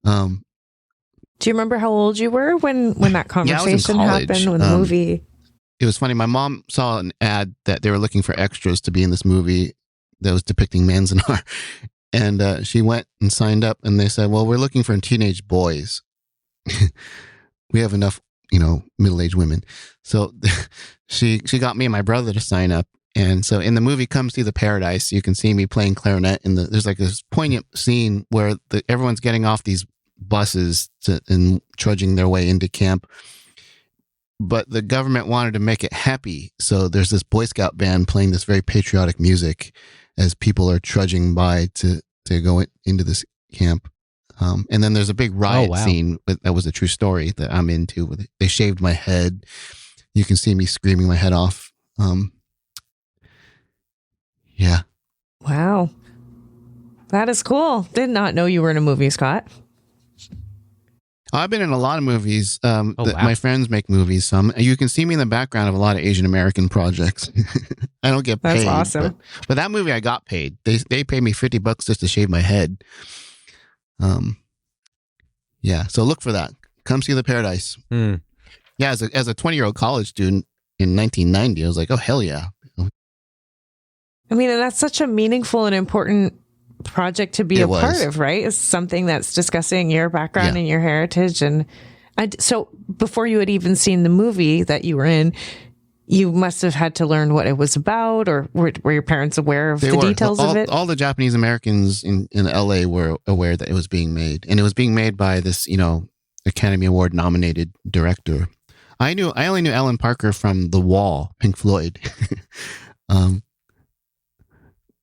Do you remember how old you were when that conversation happened, when the movie? It was funny. My mom saw an ad that they were looking for extras to be in this movie that was depicting Manzanar. And she went and signed up, and they said, well, we're looking for teenage boys. We have enough, middle-aged women. So she got me and my brother to sign up. And so in the movie Come See the Paradise, you can see me playing clarinet. There's like this poignant scene where everyone's getting off these buses and trudging their way into camp. But the government wanted to make it happy. So there's this Boy Scout band playing this very patriotic music as people are trudging by to go into this camp. And then there's a big riot scene. That was a true story that I'm into. They shaved my head. You can see me screaming my head off. Yeah. Wow. That is cool. Did not know you were in a movie, Scott. I've been in a lot of movies. My friends make movies. You can see me in the background of a lot of Asian American projects. I don't get paid. That's awesome. But that movie, I got paid. They paid me $50 just to shave my head. Yeah. So look for that. Come See the Paradise. Yeah. As a 20-year-old college student in 1990, I was like, oh hell yeah. I mean, and that's such a meaningful and important project to be a part of, right? It's something that's discussing your background and your heritage. And so before you had even seen the movie that you were in, you must have had to learn what it was about, or were your parents aware of the details of it? All the Japanese Americans in LA were aware that it was being made, and it was being made by this, Academy Award nominated director. I only knew Alan Parker from The Wall, Pink Floyd.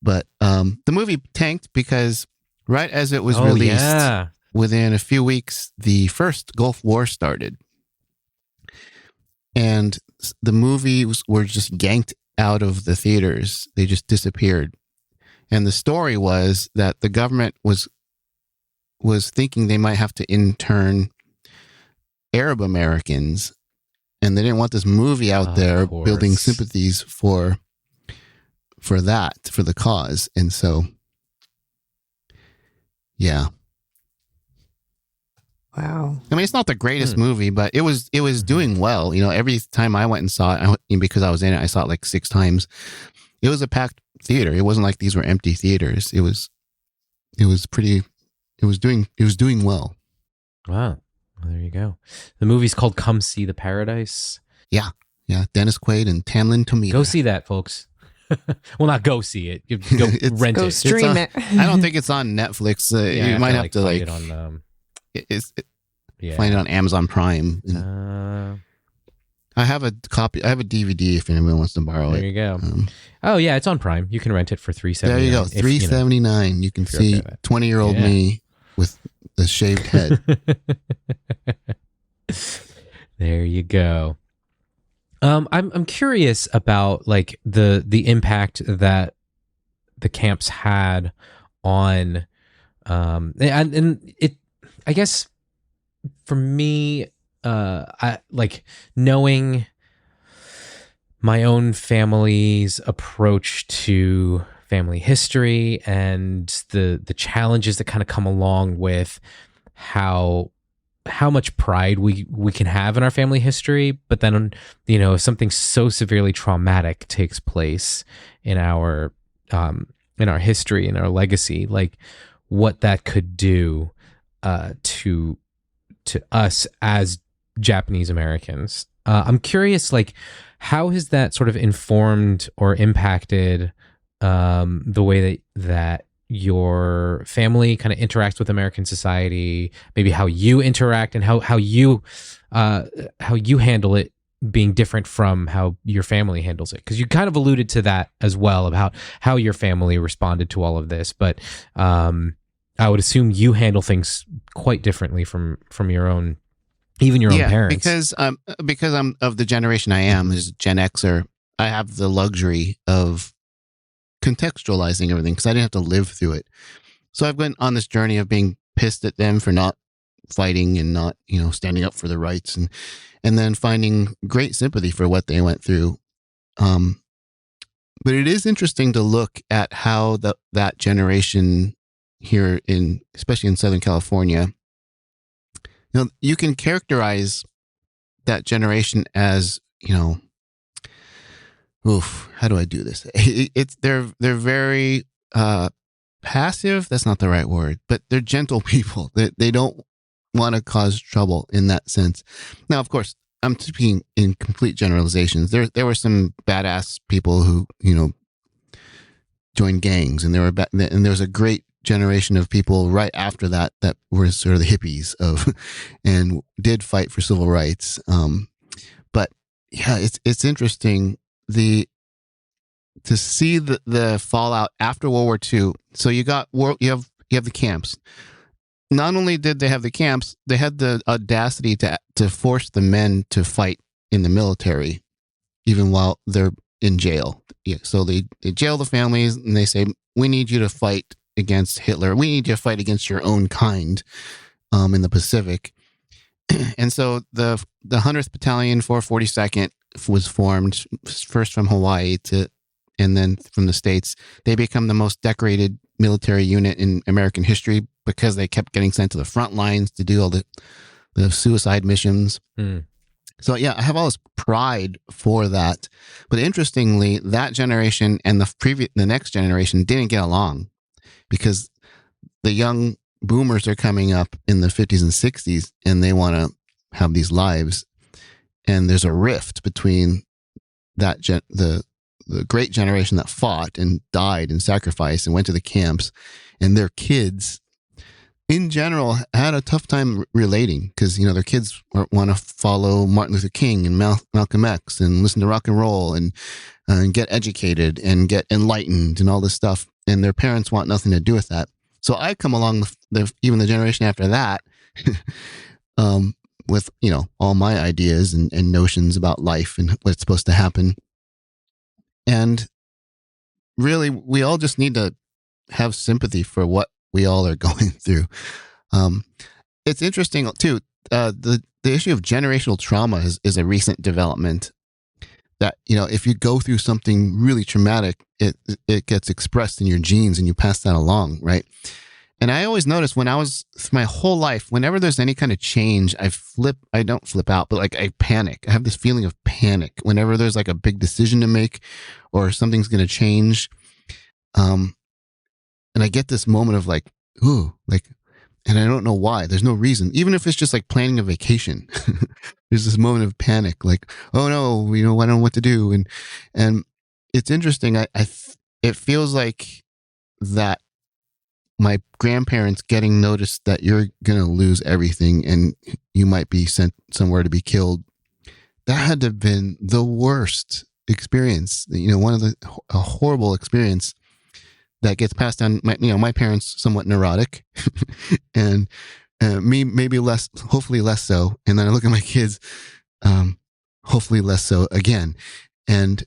But the movie tanked because right as it was released, within a few weeks, the first Gulf War started. And the movies were just yanked out of the theaters. They just disappeared. And the story was that the government was thinking they might have to intern Arab Americans, and they didn't want this movie out there building sympathies for the cause. And so, yeah. Wow. I mean, it's not the greatest movie, but it was doing well. You know, every time I went and saw it, because I was in it, I saw it like 6 times. It was a packed theater. It wasn't like these were empty theaters. It was doing well. Wow. Well, there you go. The movie's called Come See the Paradise. Yeah. Dennis Quaid and Tamlyn Tomita. Go see that, folks. Well, not go see it. You go rent it. Go stream it. I don't think it's on Netflix. You might have to like find it on. Find it on Amazon Prime. I have a copy. I have a DVD if anyone wants to borrow it. There you go. Oh yeah, it's on Prime. You can rent it for $3.79. There you go, $3.79. You can see 20-year-old me with the shaved head. There you go. I'm curious about like the impact that the camps had on, and it. I guess for me, I like knowing my own family's approach to family history and the challenges that kind of come along with how much pride we can have in our family history, but then, you know, if something so severely traumatic takes place in our history, in our legacy, like what that could do to us as Japanese Americans. I'm curious, like, how has that sort of informed or impacted the way that your family kind of interacts with American society, maybe how you interact and how you handle it being different from how your family handles it? Because you kind of alluded to that as well, about how your family responded to all of this, but I would assume you handle things quite differently from your own, even your own parents. Because I'm of the generation I am, as a Gen Xer, I have the luxury of contextualizing everything because I didn't have to live through it. So I've been on this journey of being pissed at them for not fighting and not, you know, standing up for their rights, and then finding great sympathy for what they went through. But it is interesting to look at how that generation here especially in Southern California, you know, you can characterize that generation as, you know, how do I do this? They're very passive. That's not the right word, but they're gentle people. They don't want to cause trouble in that sense. Now, of course, I'm speaking in complete generalizations. There were some badass people who, you know, joined gangs, and there was a great generation of people right after that were sort of the hippies and did fight for civil rights. But yeah, it's interesting to see the fallout after World War II. So you have the camps. Not only did they have the camps, they had the audacity to force the men to fight in the military, even while they're in jail. Yeah, so they jail the families and they say, "We need you to fight against Hitler. We need you to fight against your own kind in the Pacific." And so the 100th Battalion, 442nd was formed, first from Hawaii and then from the States. They become the most decorated military unit in American history because they kept getting sent to the front lines to do all the suicide missions. So yeah, I have all this pride for that. But interestingly, that generation and the next generation didn't get along, because the young boomers are coming up in the 50s and 60s and they want to have these lives. And there's a rift between the great generation that fought and died and sacrificed and went to the camps, and their kids. in general, had a tough time relating because, their kids want to follow Martin Luther King and Malcolm X and listen to rock and roll and get educated and get enlightened and all this stuff. And their parents want nothing to do with that. So I come along with even the generation after that with, all my ideas and notions about life and what's supposed to happen. And really, we all just need to have sympathy for what we all are going through. It's interesting too. The issue of generational trauma is a recent development. That if you go through something really traumatic, it gets expressed in your genes, and you pass that along, right? And I always noticed when I was my whole life, whenever there's any kind of change, I don't flip out, but like I panic. I have this feeling of panic whenever there's like a big decision to make or something's going to change. And I get this moment of like, ooh, like, and I don't know why. There's no reason. Even if it's just like planning a vacation, there's this moment of panic, like, oh no, I don't know what to do. And it's interesting. It feels like that my grandparents getting noticed that you're going to lose everything and you might be sent somewhere to be killed. That had to have been the worst experience, a horrible experience that gets passed down. My parents somewhat neurotic and me maybe less, hopefully less so. And then I look at my kids, hopefully less so again. And,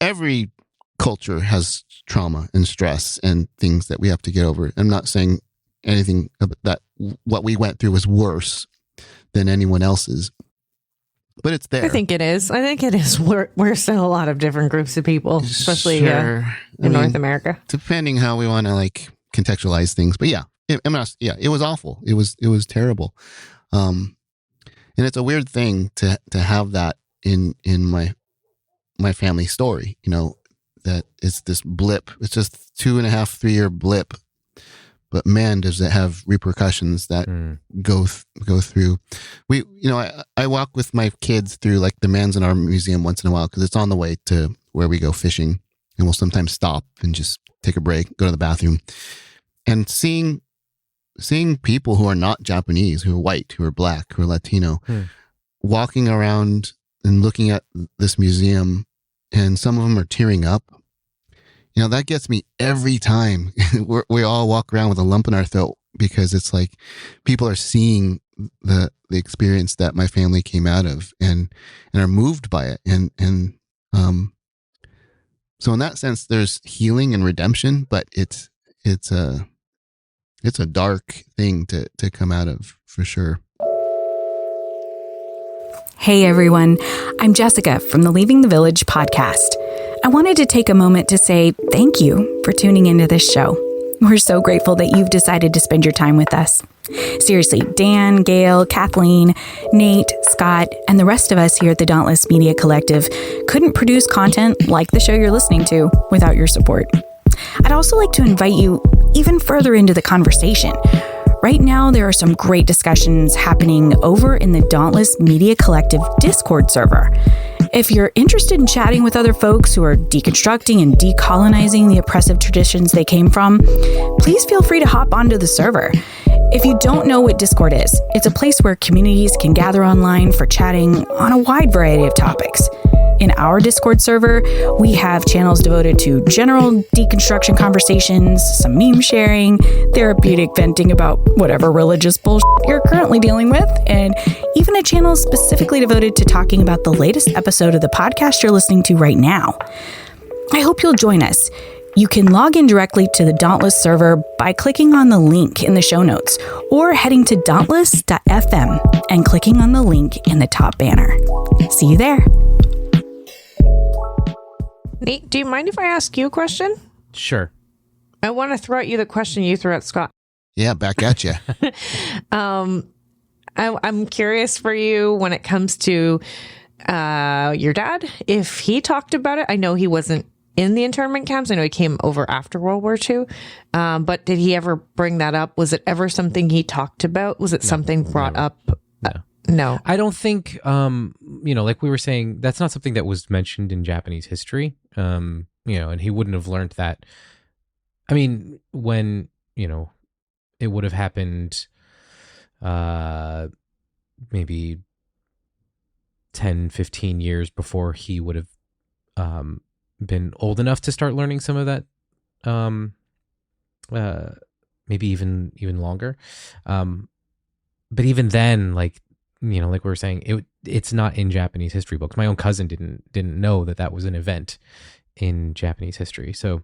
every culture has trauma and stress and things that we have to get over. I'm not saying anything that what we went through was worse than anyone else's, but it's there. I think it is. Worse than a lot of different groups of people, especially in North America. Depending how we want to like contextualize things, but it was awful. It was terrible, and it's a weird thing to have that in my family story. That it's this blip. It's just 2.5, 3 year blip, but man, does it have repercussions that go through. I walk with my kids through like the Manzanar Museum once in a while because it's on the way to where we go fishing, and we'll sometimes stop and just take a break, go to the bathroom, and seeing people who are not Japanese, who are white, who are black, who are Latino, walking around and looking at this museum, and some of them are tearing up. That gets me every time. We all walk around with a lump in our throat because it's like people are seeing the experience that my family came out of and are moved by it. And so in that sense, there's healing and redemption, but it's a dark thing to come out of for sure. Hey everyone, I'm Jessica from the Leaving the Village podcast. I wanted to take a moment to say thank you for tuning into this show. We're so grateful that you've decided to spend your time with us. Seriously, Dan, Gail, Kathleen, Nate, Scott, and the rest of us here at the Dauntless Media Collective couldn't produce content like the show you're listening to without your support. I'd also like to invite you even further into the conversation. Right now, there are some great discussions happening over in the Dauntless Media Collective Discord server. If you're interested in chatting with other folks who are deconstructing and decolonizing the oppressive traditions they came from, please feel free to hop onto the server. If you don't know what Discord is, it's a place where communities can gather online for chatting on a wide variety of topics. In our Discord server, we have channels devoted to general deconstruction conversations, some meme sharing, therapeutic venting about whatever religious bullshit you're currently dealing with, and even a channel specifically devoted to talking about the latest episode of the podcast you're listening to right now. I hope you'll join us. You can log in directly to the Dauntless server by clicking on the link in the show notes or heading to dauntless.fm and clicking on the link in the top banner. See you there. Nate, do you mind if I ask you a question? Sure. I want to throw at you the question you threw at Scott. Yeah, back at you. I'm curious for you when it comes to your dad, if he talked about it. I know he wasn't in the internment camps. I know he came over after World War II. But did he ever bring that up? Was it ever something he talked about? Was it something brought up? No. I don't think, like we were saying, that's not something that was mentioned in Japanese history. And he wouldn't have learned that. I mean, when, it would have happened maybe 10, 15 years before he would have been old enough to start learning some of that, maybe even longer. But even then, like, you know, like we were saying, it's not in Japanese history books. My own cousin didn't know that was an event in Japanese history. So,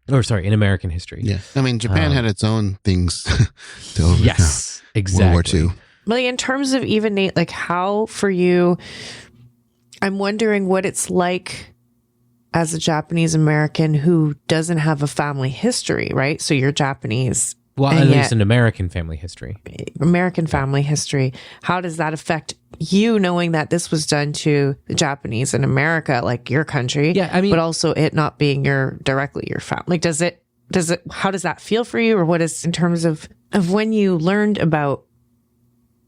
in American history. Yeah. I mean, Japan had its own things to overcome. Yes, exactly. World War II. Like, in terms of even Nate, like, how for you, I'm wondering what it's like as a Japanese American who doesn't have a family history, right? So you're Japanese. Well, at least an American family history. American family history. How does that affect you, knowing that this was done to the Japanese in America, like your country? Yeah, I mean, but also it not being directly your family. Like, does it? How does that feel for you, or what is in terms of when you learned about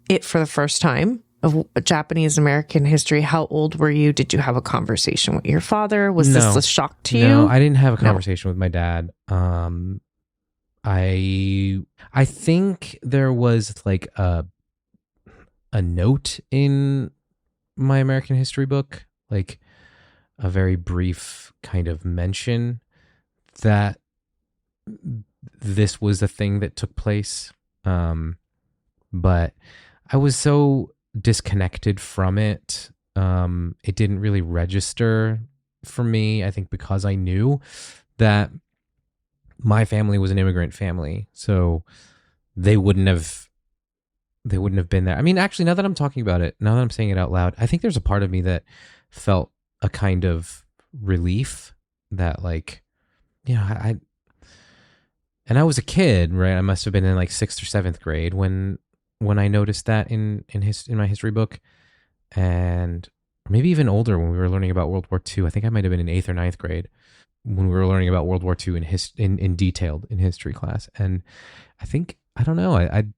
it for the first time of Japanese American history? How old were you? Did you have a conversation with your father? Was this a shock to you? No, I didn't have a conversation with my dad. I think there was like a note in my American history book, like a very brief kind of mention that this was a thing that took place. But I was so disconnected from it. It didn't really register for me, I think, because I knew that my family was an immigrant family, so they wouldn't have been there. I mean, actually, now that I'm talking about it, now that I'm saying it out loud, I think there's a part of me that felt a kind of relief that, like, you know, I was a kid, right? I must have been in like 6th or 7th grade when I noticed that in my history book, and maybe even older when we were learning about World War II. I think I might have been in 8th or 9th grade when we were learning about World War II in detailed in history class. And I think, I don't know, I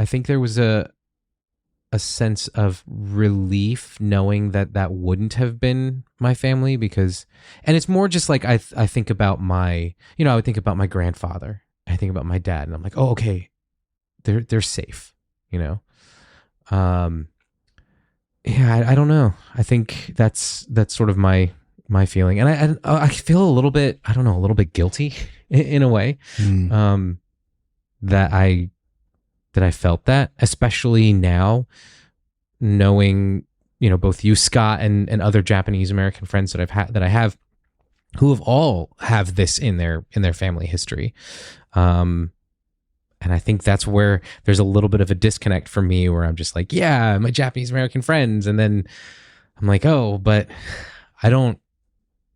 think there was a sense of relief knowing that wouldn't have been my family, because, and it's more just like I think about I would think about my grandfather, I think about my dad, and I'm like, oh, okay, they're safe, you know. Yeah, I don't know. I think that's sort of my feeling, and I feel a little bit, I don't know, a little bit guilty in a way, that I felt that, especially now, knowing, you know, both you, Scott, and other Japanese American friends that I have, who all have this in their family history, and I think that's where there's a little bit of a disconnect for me, where I'm just like, yeah, my Japanese American friends, and then I'm like, oh, but I don't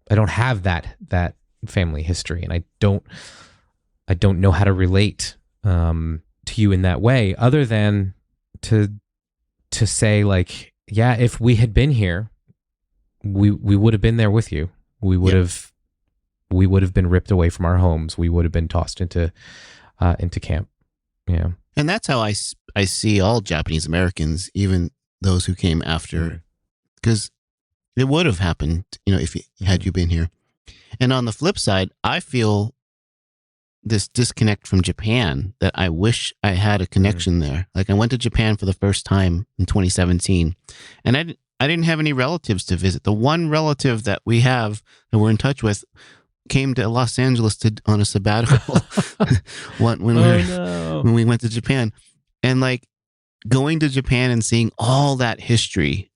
have that family history, and I don't know how to relate to you in that way, other than to say, like, yeah, if we had been here, we would have been there with you. We would have been ripped away from our homes. We would have been tossed into camp. Yeah. And that's how I see all Japanese Americans, even those who came after, because it would have happened, you know, had you been here. And on the flip side, I feel this disconnect from Japan, that I wish I had a connection there. Like, I went to Japan for the first time in 2017, and I didn't have any relatives to visit. The one relative that we have that we're in touch with came to Los Angeles on a sabbatical when we went to Japan. And like, going to Japan and seeing all that history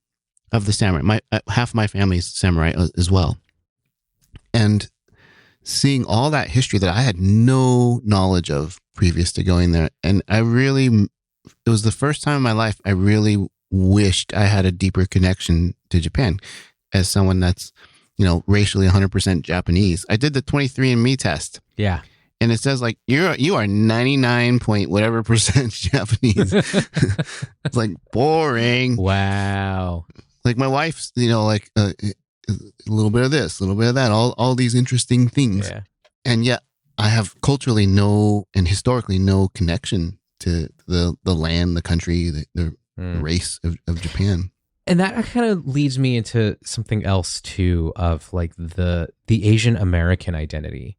of the samurai, half my family's samurai as well, and seeing all that history that I had no knowledge of previous to going there. And it was the first time in my life I really wished I had a deeper connection to Japan, as someone that's, you know, racially 100% Japanese. I did the 23andMe test. Yeah. And it says, like, you are 99 point whatever percent Japanese. It's like, boring. Wow. Like, my wife's, you know, like a little bit of this, a little bit of that, all these interesting things. Yeah. And yet I have culturally and historically no connection to the land, the country, the race of Japan. And that kind of leads me into something else too, of like the Asian American identity.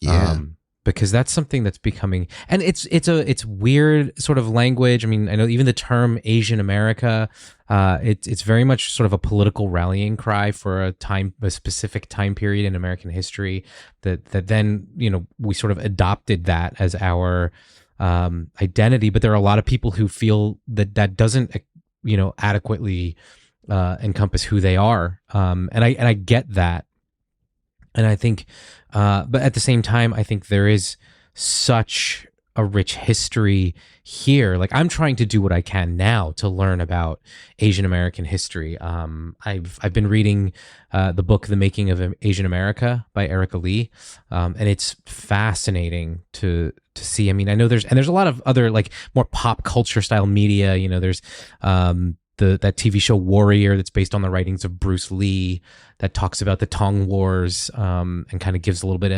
Yeah. because that's something that's becoming, and it's weird sort of language. I mean, I know even the term Asian America, it's very much sort of a political rallying cry for a specific time period in American history that then, we sort of adopted that as our identity. But there are a lot of people who feel that doesn't, adequately encompass who they are. And I get that. And I think, but at the same time, I think there is such a rich history here. Like, I'm trying to do what I can now to learn about Asian American history. I've been reading the book "The Making of Asian America" by Erica Lee, and it's fascinating to see. I mean, I know there's a lot of other, like, more pop culture style media. There's that TV show Warrior that's based on the writings of Bruce Lee that talks about the Tong Wars, and kind of gives a little bit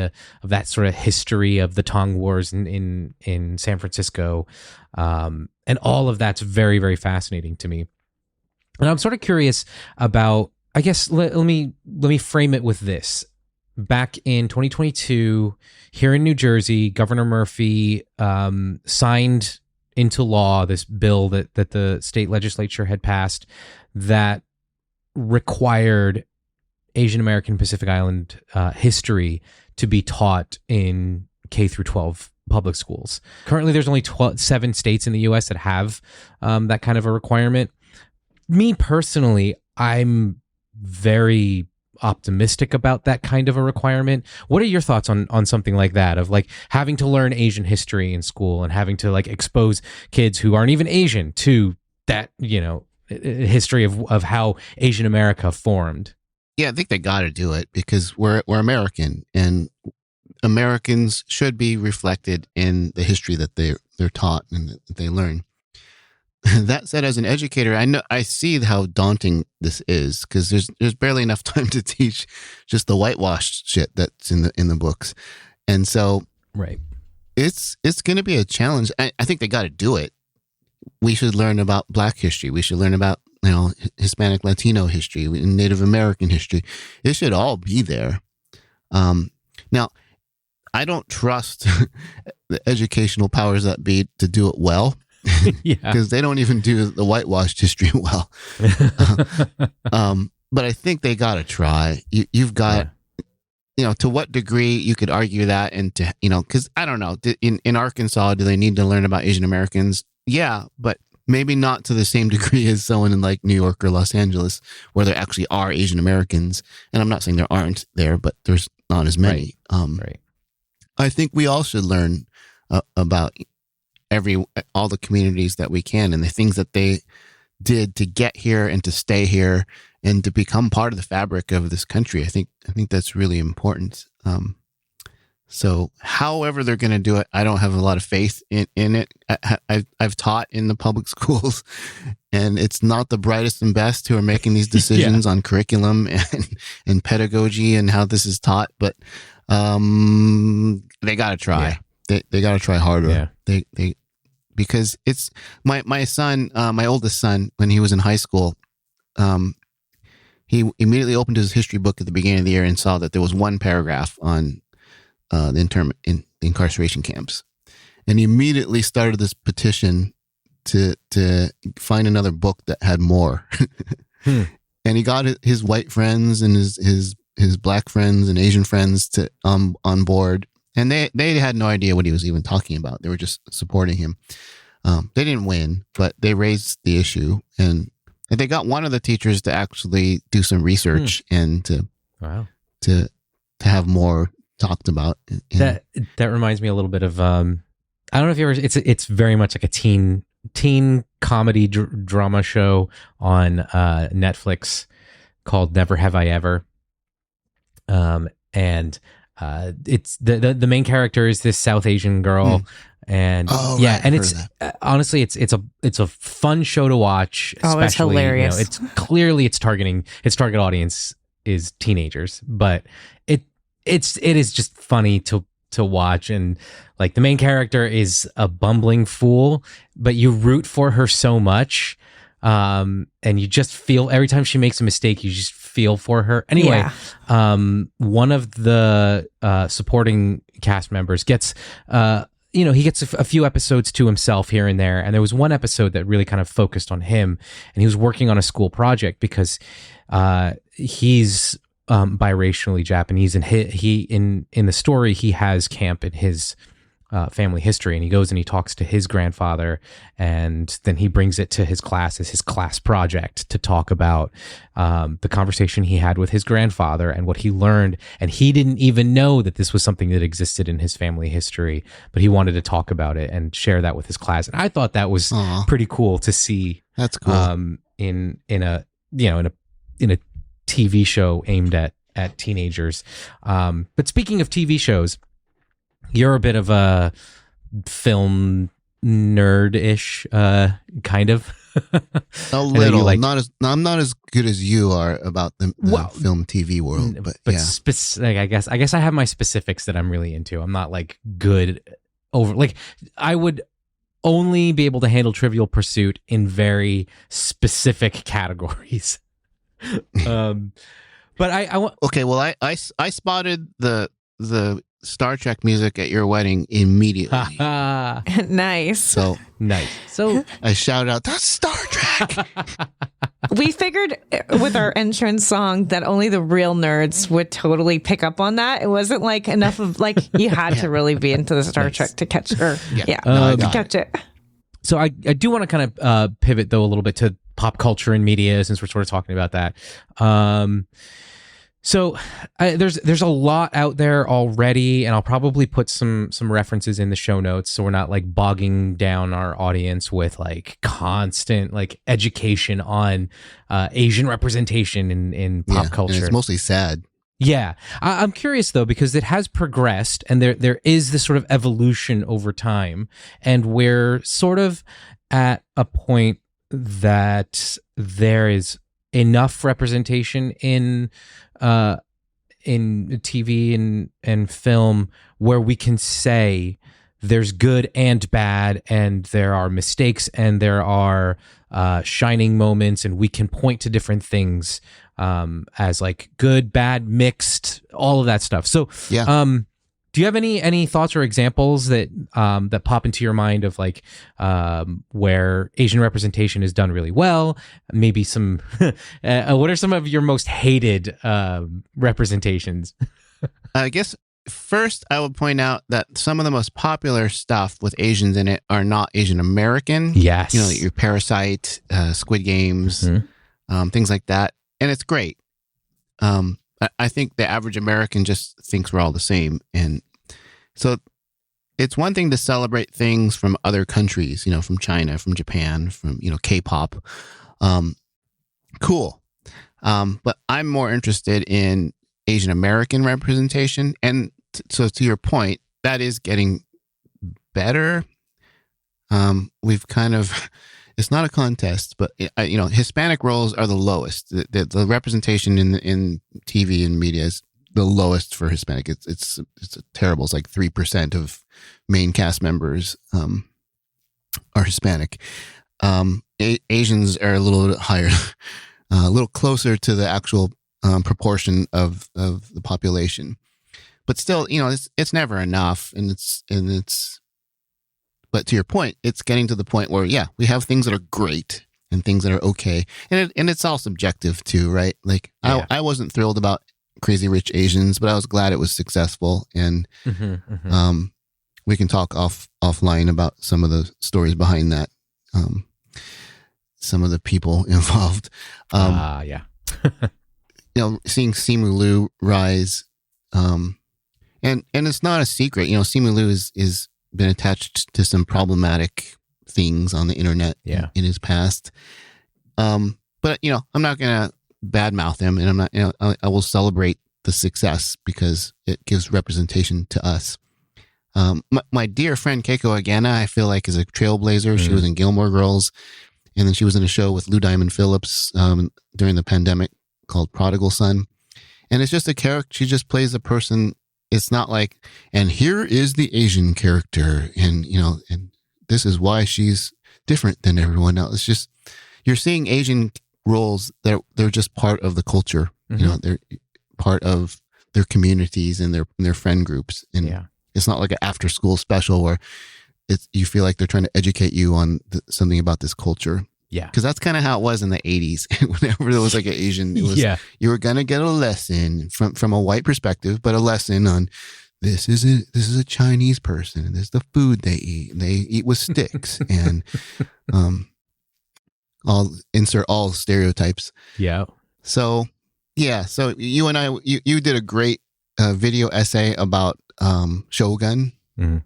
of that sort of history of the Tong Wars in San Francisco. And all of that's very, very fascinating to me. And I'm sort of curious about, I guess, let me frame it with this. Back in 2022, here in New Jersey, Governor Murphy signed into law this bill that the state legislature had passed that required Asian American Pacific Island history to be taught in K through 12 public schools. Currently, there's only 7 states in the U.S. that have that kind of a requirement. Me personally, I'm very optimistic about that kind of a requirement. What are your thoughts on something like that, of like having to learn Asian history in school and having to like expose kids who aren't even Asian to that, history of how Asian America formed? Yeah, I think they got to do it because we're American, and Americans should be reflected in the history that they're taught and that they learn. That said, as an educator, I see how daunting this is because there's barely enough time to teach just the whitewashed shit that's in the books, and so right, it's going to be a challenge. I think they got to do it. We should learn about Black history. We should learn about Hispanic, Latino history, Native American history. It should all be there. Now, I don't trust the educational powers that be to do it well. Yeah, because they don't even do the whitewashed history well. But I think they got to try. You've got, to what degree you could argue that, and to, because I don't know, in Arkansas, do they need to learn about Asian Americans? Yeah, but maybe not to the same degree as someone in like New York or Los Angeles, where there actually are Asian Americans. And I'm not saying there aren't there, but there's not as many. Right. I think we all should learn about all the communities that we can and the things that they did to get here and to stay here and to become part of the fabric of this country. I think that's really important. So however they're going to do it, I don't have a lot of faith in it. I've taught in the public schools, and it's not the brightest and best who are making these decisions on curriculum and pedagogy and how this is taught, but they got to try. They got to try harder. Yeah. They because it's my son, my oldest son, when he was in high school, he immediately opened his history book at the beginning of the year and saw that there was one paragraph on the incarceration camps, and he immediately started this petition to find another book that had more. And he got his white friends and his black friends and Asian friends to on board. And they had no idea what he was even talking about. They were just supporting him. They didn't win, but they raised the issue, and they got one of the teachers to actually do some research and to have more talked about. That reminds me a little bit of I don't know if you ever. It's very much like a teen comedy drama show on Netflix called Never Have I Ever. And it's the main character is this South Asian girl, and and it's honestly it's a fun show to watch. Especially, it's hilarious. It's clearly its target audience is teenagers, but it is just funny to watch. And like the main character is a bumbling fool, but you root for her so much. and you just feel every time she makes a mistake, you just feel for her. Anyway, one of the supporting cast members gets he gets a few episodes to himself here and there, and there was one episode that really kind of focused on him, and he was working on a school project because he's biracially Japanese, and he in the story he has camp in his family history, and he goes and he talks to his grandfather, and then he brings it to his class as his class project to talk about the conversation he had with his grandfather and what he learned. And he didn't even know that this was something that existed in his family history, but he wanted to talk about it and share that with his class. And I thought that was pretty cool to see. That's cool. In a TV show aimed at teenagers. But speaking of TV shows, you're a bit of a film nerd-ish, kind of. A little. I'm not as good as you are about the film TV world, but yeah. I guess I have my specifics that I'm really into. I'm not like good over, like I would only be able to handle Trivial Pursuit in very specific categories. But I want. Okay, well, I spotted the Star Trek music at your wedding immediately. Nice. So nice. So I shout out, "That's Star Trek!" We figured with our entrance song that only the real nerds would totally pick up on that. It wasn't like enough of like you had to really be into the Star Trek to catch to catch it. So I do want to kind of pivot though a little bit to pop culture and media, since we're sort of talking about that. So there's a lot out there already, and I'll probably put some references in the show notes, so we're not like bogging down our audience with like constant like education on Asian representation in pop culture. And it's mostly sad. Yeah, I'm curious though, because it has progressed, and there is this sort of evolution over time, and we're sort of at a point that there is enough representation in TV and film where we can say there's good and bad, and there are mistakes and there are shining moments, and we can point to different things as like good, bad, mixed, all of that stuff. So do you have any thoughts or examples that that pop into your mind of like where Asian representation is done really well? Maybe some. What are some of your most hated representations? I guess first I would point out that some of the most popular stuff with Asians in it are not Asian American. Yes, like your Parasite, Squid Games, things like that, and it's great. I think the average American just thinks we're all the same. And so it's one thing to celebrate things from other countries, from China, from Japan, from, K-pop. Cool. But I'm more interested in Asian American representation. And so to your point, that is getting better. We've kind of... It's not a contest, but Hispanic roles are the lowest. The representation in TV and media is the lowest for Hispanic. It's terrible. It's like 3% of main cast members are Hispanic. Asians are a little bit higher, a little closer to the actual proportion of the population. But still, it's never enough, and it's. But to your point, it's getting to the point where, we have things that are great and things that are okay. And it's all subjective too, right? Like I wasn't thrilled about Crazy Rich Asians, but I was glad it was successful. And we can talk offline about some of the stories behind that. Some of the people involved. Seeing Simu Liu rise. And it's not a secret, Simu Liu is been attached to some problematic things on the internet in his past. But I'm not going to badmouth him, and I'm not, I will celebrate the success because it gives representation to us. My dear friend Keiko Agena, I feel like is a trailblazer. She was in Gilmore Girls, and then she was in a show with Lou Diamond Phillips during the pandemic called Prodigal Son. And it's just a character. She just plays a person. It's not like, and here is the Asian character, and and this is why she's different than everyone else. It's just, you're seeing Asian roles that they're just part of the culture. Mm-hmm. You know, they're part of their communities and their friend groups. And it's not like an after school special where you feel like they're trying to educate you on something about this culture. Yeah. Because that's kind of how it was in the 80s. Whenever there was like an Asian, it was, you were going to get a lesson from a white perspective, but a lesson on this is a Chinese person and this is the food they eat. And they eat with sticks and all stereotypes. Yeah. So you and I, you did a great video essay about Shogun. Mm-hmm.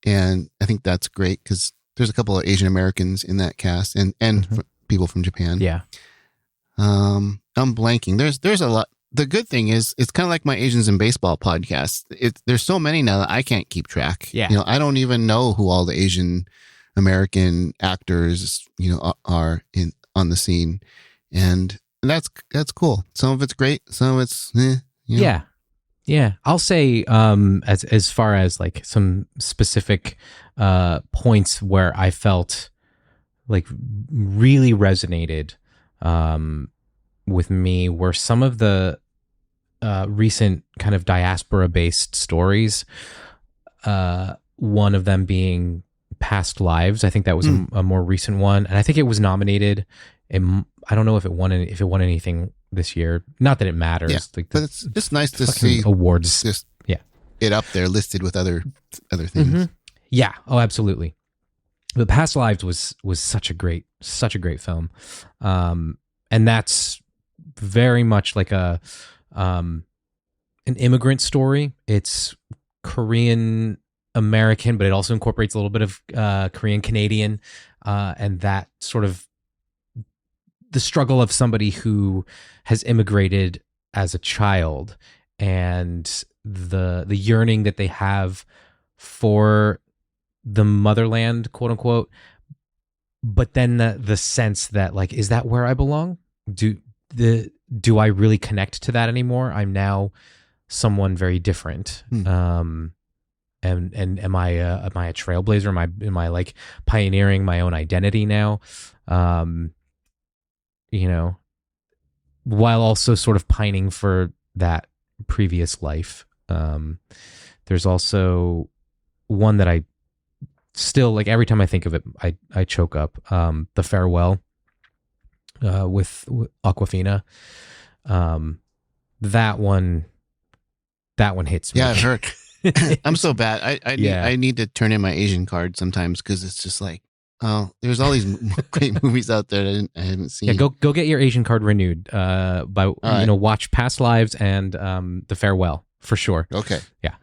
And I think that's great because there's a couple of Asian Americans in that cast and people from Japan. Yeah. I'm blanking. There's a lot. The good thing is it's kind of like my Asians in Baseball podcast. There's so many now that I can't keep track. Yeah. You know, I don't even know who all the Asian American actors, you know, are on the scene. And that's cool. Some of it's great. Some of it's, you know. Yeah. Yeah, I'll say as far as like some specific points where I felt like really resonated with me were some of the recent kind of diaspora-based stories. One of them being Past Lives. I think that was a more recent one, and I think it was nominated. I don't know if it won anything this year. Not that it matters. Yeah, like but it's just nice to see awards. Just it up there listed with other things. Mm-hmm. Yeah. Oh, absolutely. But Past Lives was such a great film, and that's very much like an immigrant story. It's Korean American, but it also incorporates a little bit of Korean Canadian, and that sort of the struggle of somebody who has immigrated as a child and the yearning that they have for the motherland, quote unquote, but then the sense that like, is that where I belong? Do I really connect to that anymore? I'm now someone very different. And am I a trailblazer? Am I like pioneering my own identity now? You know, while also sort of pining for that previous life. There's also one that I still like every time I think of it, I choke up. The Farewell with Awkwafina. That one hits me. Yeah, I've heard. I'm so bad. I need to turn in my Asian card sometimes because it's just like, oh, there's all these great movies out there that I haven't seen. Yeah, go get your Asian card renewed. By watch Past Lives and The Farewell for sure. Okay. Yeah.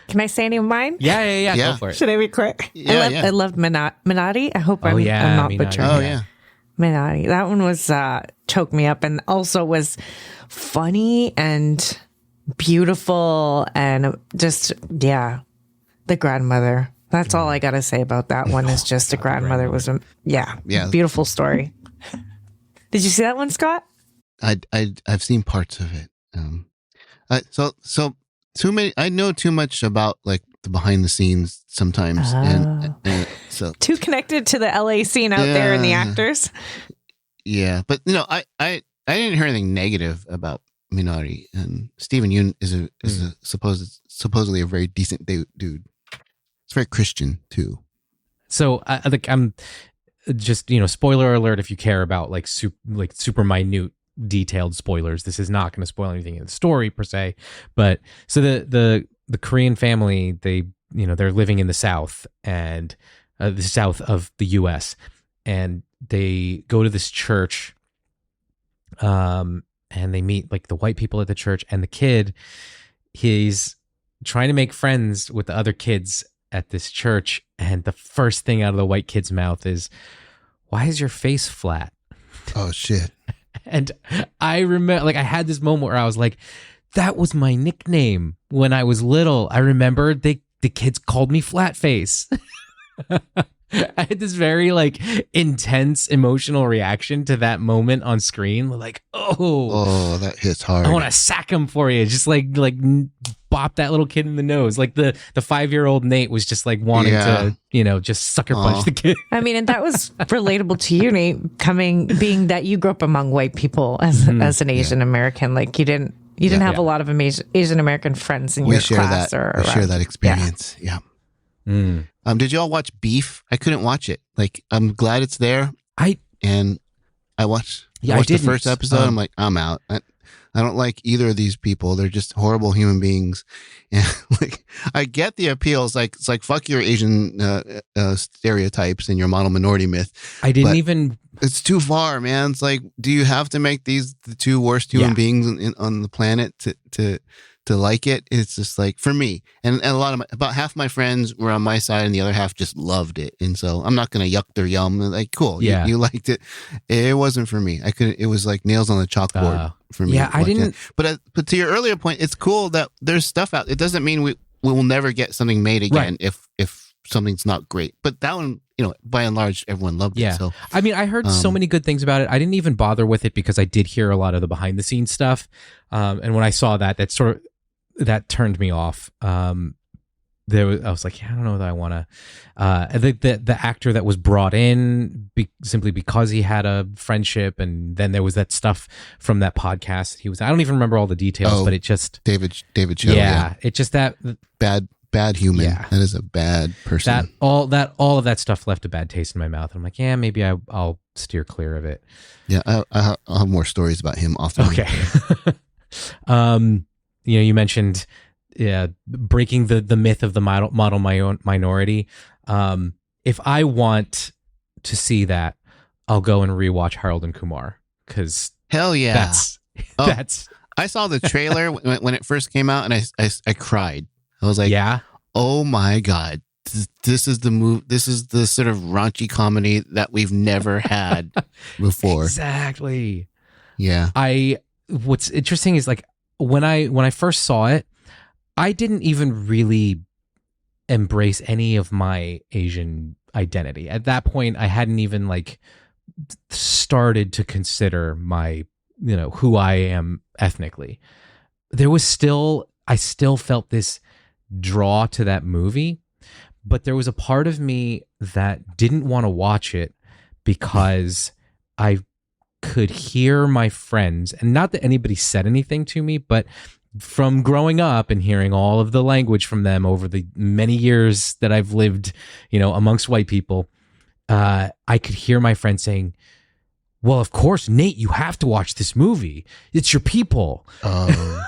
Can I say any of mine? Yeah. Go for it. Should I be quick? Yeah, I loved Minati. I hope I'm not Minati. butchering Oh it. yeah. Minati. That one was choked me up and also was funny and beautiful and just the grandmother. That's all I got to say about that one. Is just the grandmother was beautiful story. Did you see that one, Scott? I've seen parts of it. So too many. I know too much about like the behind the scenes sometimes, and so too connected to the LA scene out there and the actors. Yeah, but you know, I didn't hear anything negative about Minari, and Stephen Yoon is supposedly a very decent dude. It's very Christian too. So I'm just spoiler alert if you care about like super minute detailed spoilers. This is not going to spoil anything in the story per se, but so the Korean family, they're living in the South and the South of the U.S. and they go to this church, and they meet like the white people at the church, and the kid, he's trying to make friends with the other kids at this church, and the first thing out of the white kid's mouth is, "Why is your face flat?" Oh shit. And I remember, like, I had this moment where I was like, that was my nickname when I was little. I remember the kids called me Flat Face. I had this very like intense emotional reaction to that moment on screen. Like, Oh, that hits hard. I want to sack him for you. Just like bop that little kid in the nose. Like the 5-year-old Nate was just like wanting to, just sucker punch the kid. I mean, and that was relatable to you, Nate, being that you grew up among white people as an Asian American. Like you didn't have a lot of Asian American friends in your class. We share that experience. Yeah. Did you all watch Beef? I couldn't watch it. Like, I'm glad it's there. I watched the first episode. I'm like, I'm out. I don't like either of these people. They're just horrible human beings. And like, I get the appeal. It's like fuck your Asian stereotypes and your model minority myth. It's too far, man. It's like, do you have to make these the two worst human beings on the planet to like it? It's just like, for me, and about half my friends were on my side and the other half just loved it. And so I'm not going to yuck their yum. Like, cool. You liked it. It wasn't for me. It was like nails on the chalkboard for me. Yeah, I didn't. But to your earlier point, it's cool that there's stuff out. It doesn't mean we will never get something made again if something's not great. But that one, by and large, everyone loved it. So I mean, I heard so many good things about it. I didn't even bother with it because I did hear a lot of the behind the scenes stuff. And when I saw that turned me off. I was like, I don't know that I want to. The actor that was brought in simply because he had a friendship, and then there was that stuff from that podcast. I don't even remember all the details, but it just David Cho. Yeah, it just that bad human. Yeah. That is a bad person. All of that stuff left a bad taste in my mouth. And I'm like, yeah, maybe I'll steer clear of it. Yeah, I'll have more stories about him off the Okay. You mentioned breaking the myth of the model minority. If I want to see that, I'll go and rewatch Harold and Kumar, because hell yeah, that's. I saw the trailer when it first came out, and I cried. I was like, oh my God, this is the move. This is the sort of raunchy comedy that we've never had before. Exactly. Yeah. What's interesting is like, when I first saw it, I didn't even really embrace any of my Asian identity. At that point, I hadn't even like started to consider my, who I am ethnically. I still felt this draw to that movie, but there was a part of me that didn't want to watch it because I could hear my friends, and not that anybody said anything to me, but from growing up and hearing all of the language from them over the many years that I've lived, amongst white people, I could hear my friends saying, well, of course, Nate, you have to watch this movie. It's your people. And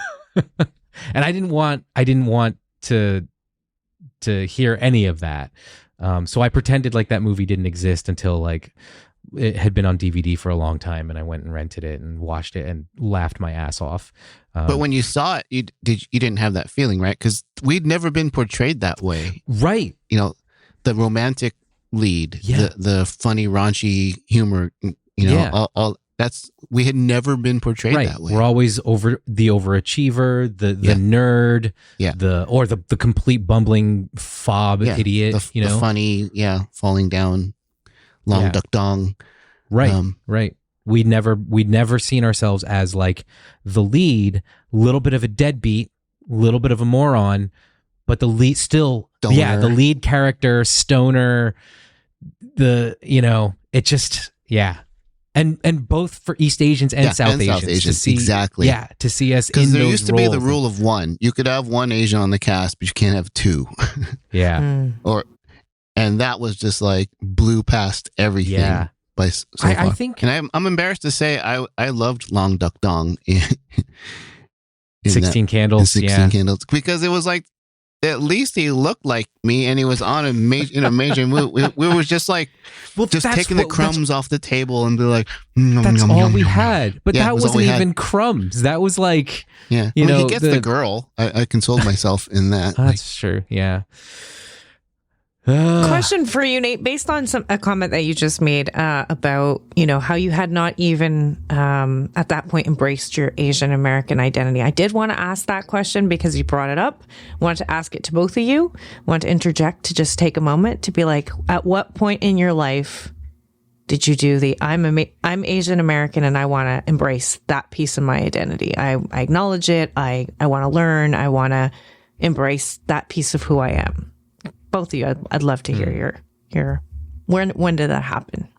I didn't want to hear any of that. So I pretended like that movie didn't exist until like it had been on DVD for a long time, and I went and rented it and watched it and laughed my ass off. But when you saw it, you didn't have that feeling, right? Because we'd never been portrayed that way, right? The romantic lead, the funny, raunchy humor. All that's, we had never been portrayed that way. We're always the overachiever, the nerd, the complete bumbling fob idiot. The funny, falling down. Long duck dong. Right. Right. We'd never seen ourselves as like the lead, little bit of a deadbeat, little bit of a moron, but the lead still, stoner. The lead character, stoner, it just, And both for East Asians and South Asians. To see, exactly. Yeah, to see us in those roles. Because there used to be the rule of one. You could have one Asian on the cast, but you can't have two. Yeah. And that was just like blew past everything. Yeah. By so far. I think, and I'm embarrassed to say I loved Long Duck Dong in 16 Candles. 16 Candles, because it was like, at least he looked like me, and he was on a major move. We were just like, taking the crumbs off the table and be like, that's all we had. But that wasn't even crumbs. That was like, he gets the girl. I consoled myself in that. That's true. Yeah. Question for you, Nate, based on a comment that you just made about, how you had not even at that point embraced your Asian American identity. I did want to ask that question because you brought it up. I wanted to ask it to both of you. I want to interject to just take a moment to be like, at what point in your life did you do I'm Asian American and I want to embrace that piece of my identity? I acknowledge it. I want to learn. I want to embrace that piece of who I am. Both of you, I'd love to hear your when did that happen?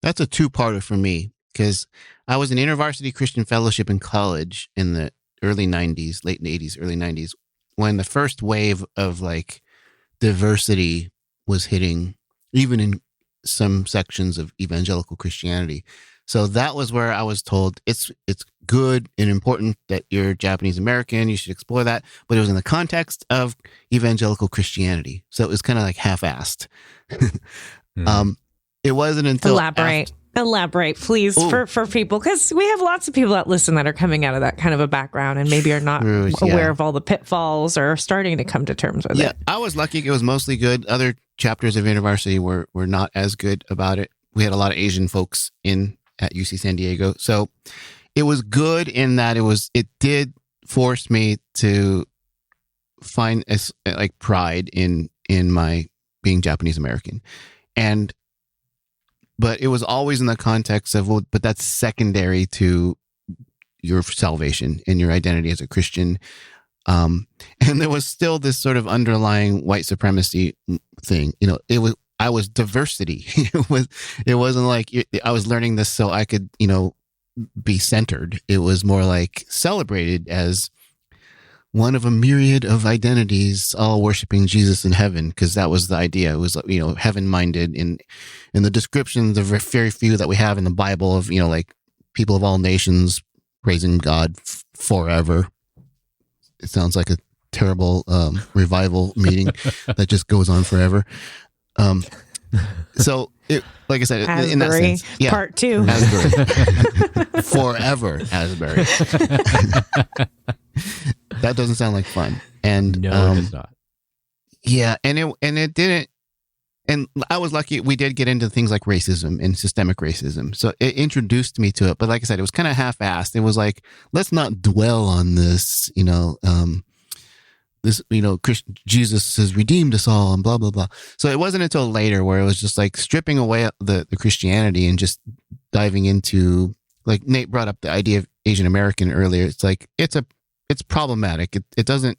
That's a two-parter for me because I was in InterVarsity Christian Fellowship in college in the early 90s, late 80s, early 90s, when the first wave of like diversity was hitting, even in some sections of evangelical Christianity. So that was where I was told it's good and important that you're Japanese American. You should explore that. But it was in the context of evangelical Christianity. So it was kind of like half-assed. It wasn't until Elaborate, please, for people, because we have lots of people that listen that are coming out of that kind of a background and maybe are not aware of all the pitfalls or starting to come to terms with it. I was lucky. It was mostly good. Other chapters of InterVarsity were not as good about it. We had a lot of Asian folks at UC San Diego. So it was good in that it did force me to find like pride in my being Japanese American. But it was always in the context of, but that's secondary to your salvation and your identity as a Christian. And there was still this sort of underlying white supremacy thing. I was diversity. It wasn't like I was learning this so I could, be centered. It was more like celebrated as one of a myriad of identities, all worshiping Jesus in heaven, because that was the idea. It was, heaven-minded. In the descriptions of very few that we have in the Bible of, like people of all nations praising God forever. It sounds like a terrible revival meeting that just goes on forever. So it, like I said, Asbury, in that sense, part 2, Asbury, forever Asbury. That doesn't sound like fun. And no, it does not. Yeah, and it didn't. And I was lucky. We did get into things like racism and systemic racism, so it introduced me to it. But like I said, it was kind of half-assed. It was like, let's not dwell on this. Jesus has redeemed us all and blah, blah, blah. So it wasn't until later where it was just like stripping away the Christianity and just diving into, like Nate brought up the idea of Asian American earlier. It's like, it's problematic. It doesn't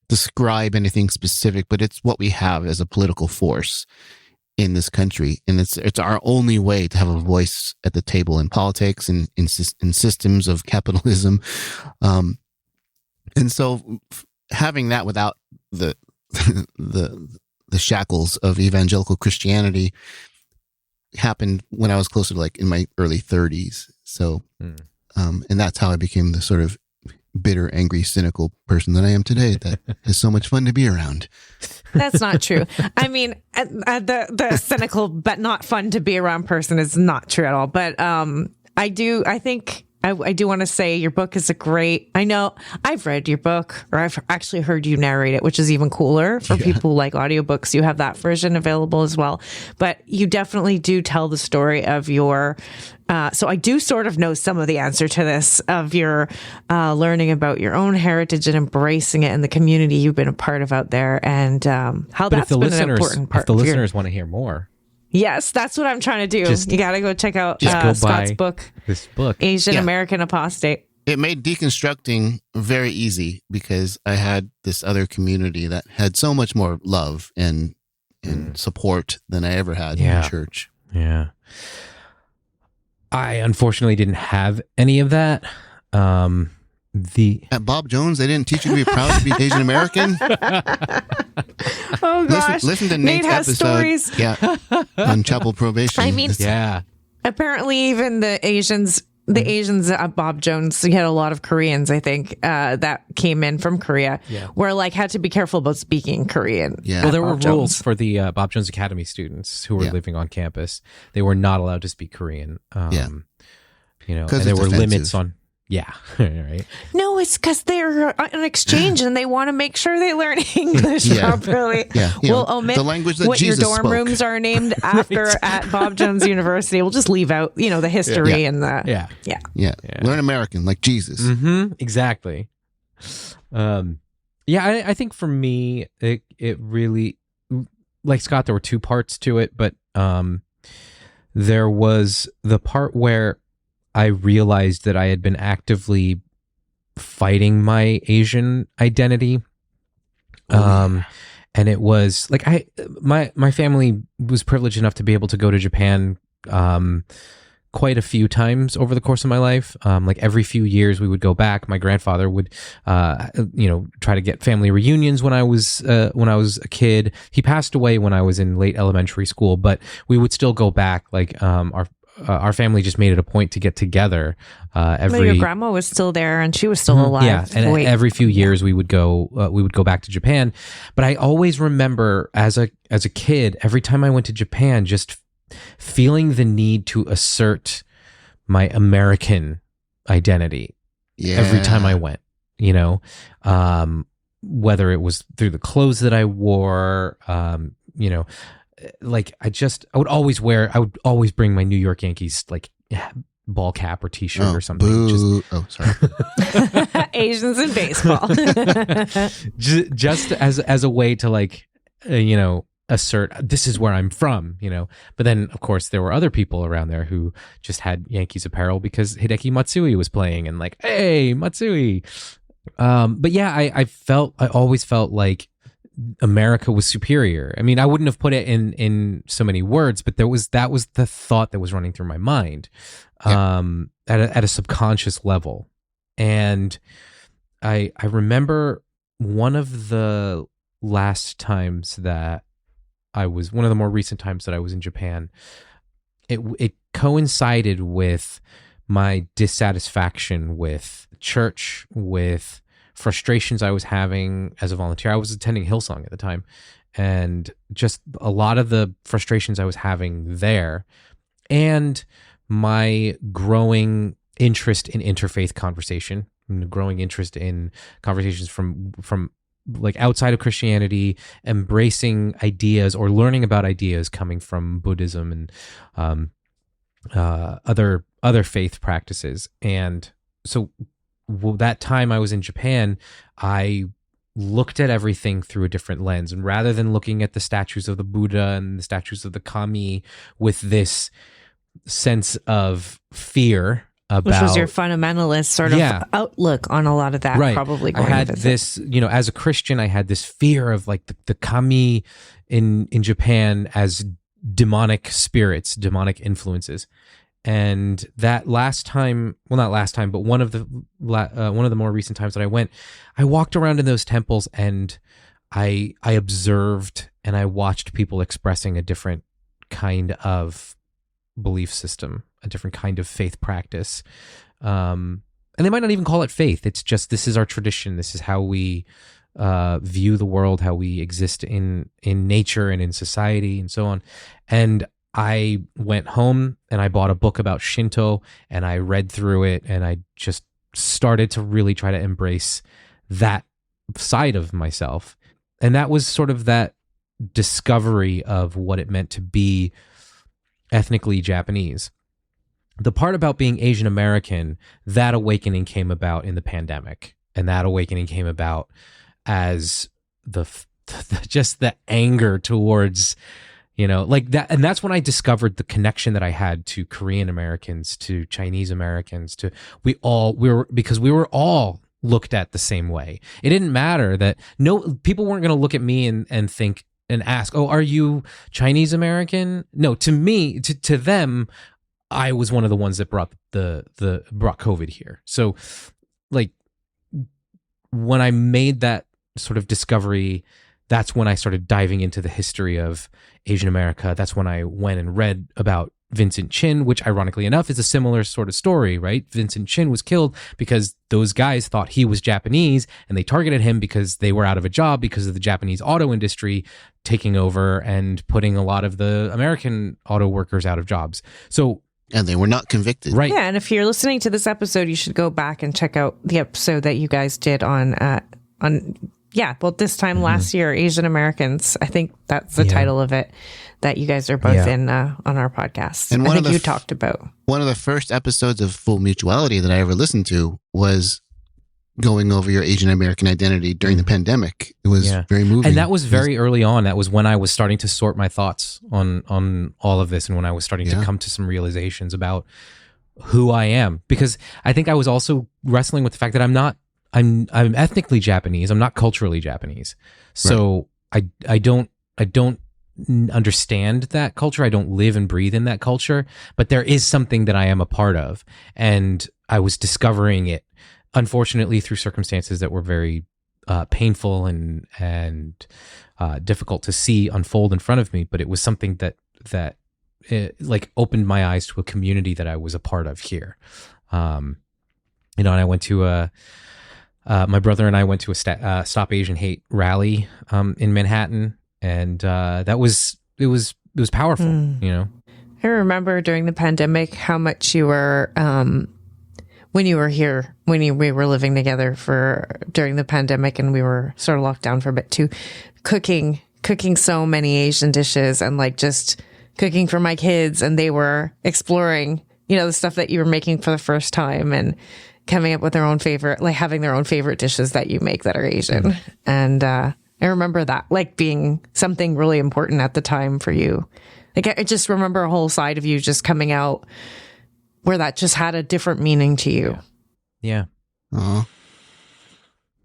describe anything specific, but it's what we have as a political force in this country. And it's our only way to have a voice at the table in politics and in systems of capitalism. And so having that without the shackles of evangelical Christianity happened when I was closer to like in my early 30s. So, and that's how I became the sort of bitter, angry, cynical person that I am today that is so much fun to be around. That's not true. I mean, the cynical but not fun to be around person is not true at all. But I do want to say your book is I know I've read your book, or I've actually heard you narrate it, which is even cooler for people who like audiobooks. You have that version available as well. But you definitely do tell the story of your, so I do sort of know some of the answer to this, of your learning about your own heritage and embracing it in the community you've been a part of out there, and how that's been an important part. If the listeners want to hear more. Yes, that's what I'm trying to do. You got to go check out Scott's book. This book, Asian American Apostate. It made deconstructing very easy because I had this other community that had so much more love and support than I ever had in church. Yeah. I unfortunately didn't have any of that. At Bob Jones, they didn't teach you to be proud to be Asian American. Oh gosh! Listen to Nate's has episode. Stories. On chapel probation. I mean, apparently even the Asians at Bob Jones, he had a lot of Koreans, I think, that came in from Korea, where like had to be careful about speaking Korean. Yeah. Well, there were rules for the Bob Jones Academy students who were living on campus. They were not allowed to speak Korean. And there were limits on. Yeah, right. No, it's because they're on exchange and they want to make sure they learn English properly. Yeah, We'll omit the language that what Jesus your dorm spoke. rooms are named after at Bob Jones University. We'll just leave out, the history and the Yeah. Learn American like Jesus. Mm-hmm. Exactly. I think for me, it really, like Scott, there were two parts to it, but there was the part where I realized that I had been actively fighting my Asian identity. And it was like my family was privileged enough to be able to go to Japan quite a few times over the course of my life. Like every few years we would go back. My grandfather would try to get family reunions when I was a kid. He passed away when I was in late elementary school, but we would still go back. Like our family just made it a point to get together your grandma was still there and she was still alive. Yeah, and every few years we would go back to Japan. But I always remember as a kid, every time I went to Japan, just feeling the need to assert my American identity every time I went, whether it was through the clothes that I wore, like I would always bring my New York Yankees like ball cap or t-shirt or something. Sorry. Asians in baseball. just as a way to like, assert this is where I'm from, but then of course there were other people around there who just had Yankees apparel because Hideki Matsui was playing and like, hey, Matsui. But yeah, I always felt like America was superior. I mean, I wouldn't have put it in so many words, but that was the thought that was running through my mind at a subconscious level. And I remember one of the more recent times that I was in Japan, it coincided with my dissatisfaction with church, with frustrations I was having as a volunteer. I was attending Hillsong at the time, and just a lot of the frustrations I was having there, and my growing interest in interfaith conversation, growing interest in conversations from like outside of Christianity, embracing ideas or learning about ideas coming from Buddhism and other faith practices. And so that time I was in Japan, I looked at everything through a different lens. And rather than looking at the statues of the Buddha and the statues of the kami with this sense of fear about, which was your fundamentalist sort of outlook on a lot of that, right. Probably I had this, as a Christian, I had this fear of like the kami in Japan as demonic spirits, demonic influences. And that last time, well, not last time, but one of the more recent times that I went, I walked around in those temples and I observed and I watched people expressing a different kind of belief system, a different kind of faith practice. And they might not even call it faith. It's just, this is our tradition. This is how we view the world, how we exist in nature and in society and so on. And I went home and I bought a book about Shinto and I read through it and I just started to really try to embrace that side of myself. And that was sort of that discovery of what it meant to be ethnically Japanese. The part about being Asian American, that awakening came about in the pandemic. And that awakening came about as just the anger towards, like that. And that's when I discovered the connection that I had to Korean Americans, to Chinese Americans, because we were all looked at the same way. It didn't matter that people weren't going to look at me and think and ask, oh, are you Chinese American? No, to me, to them, I was one of the ones that brought brought COVID here. So like when I made that sort of discovery, that's when I started diving into the history of Asian America. That's when I went and read about Vincent Chin, which ironically enough is a similar sort of story, right? Vincent Chin was killed because those guys thought he was Japanese and they targeted him because they were out of a job because of the Japanese auto industry taking over and putting a lot of the American auto workers out of jobs. So and they were not convicted. Right. Yeah, and if you're listening to this episode, you should go back and check out the episode that you guys did on this time last year, Asian Americans. I think that's the title of it that you guys are both in on our podcast. And I think you talked about. One of the first episodes of Full Mutuality that I ever listened to was going over your Asian American identity during the pandemic. It was very moving. And that was very early on. That was when I was starting to sort my thoughts on all of this, and when I was starting to come to some realizations about who I am. Because I think I was also wrestling with the fact that I'm ethnically Japanese. I'm not culturally Japanese. So I don't understand that culture. I don't live and breathe in that culture, but there is something that I am a part of, and I was discovering it, unfortunately, through circumstances that were very painful and difficult to see unfold in front of me. But it was something that like opened my eyes to a community that I was a part of here. And I went to my brother and I went to a Stop Asian Hate rally in Manhattan, and it was powerful. I remember during the pandemic how much you were when you were here, we were living together during the pandemic, and we were sort of locked down for a bit too, cooking so many Asian dishes, and like just cooking for my kids, and they were exploring, the stuff that you were making for the first time, and coming up with their own favorite, like having their own favorite dishes that you make that are Asian. And I remember that like being something really important at the time for you. Like I just remember a whole side of you just coming out where that just had a different meaning to you. Yeah. Uh-huh.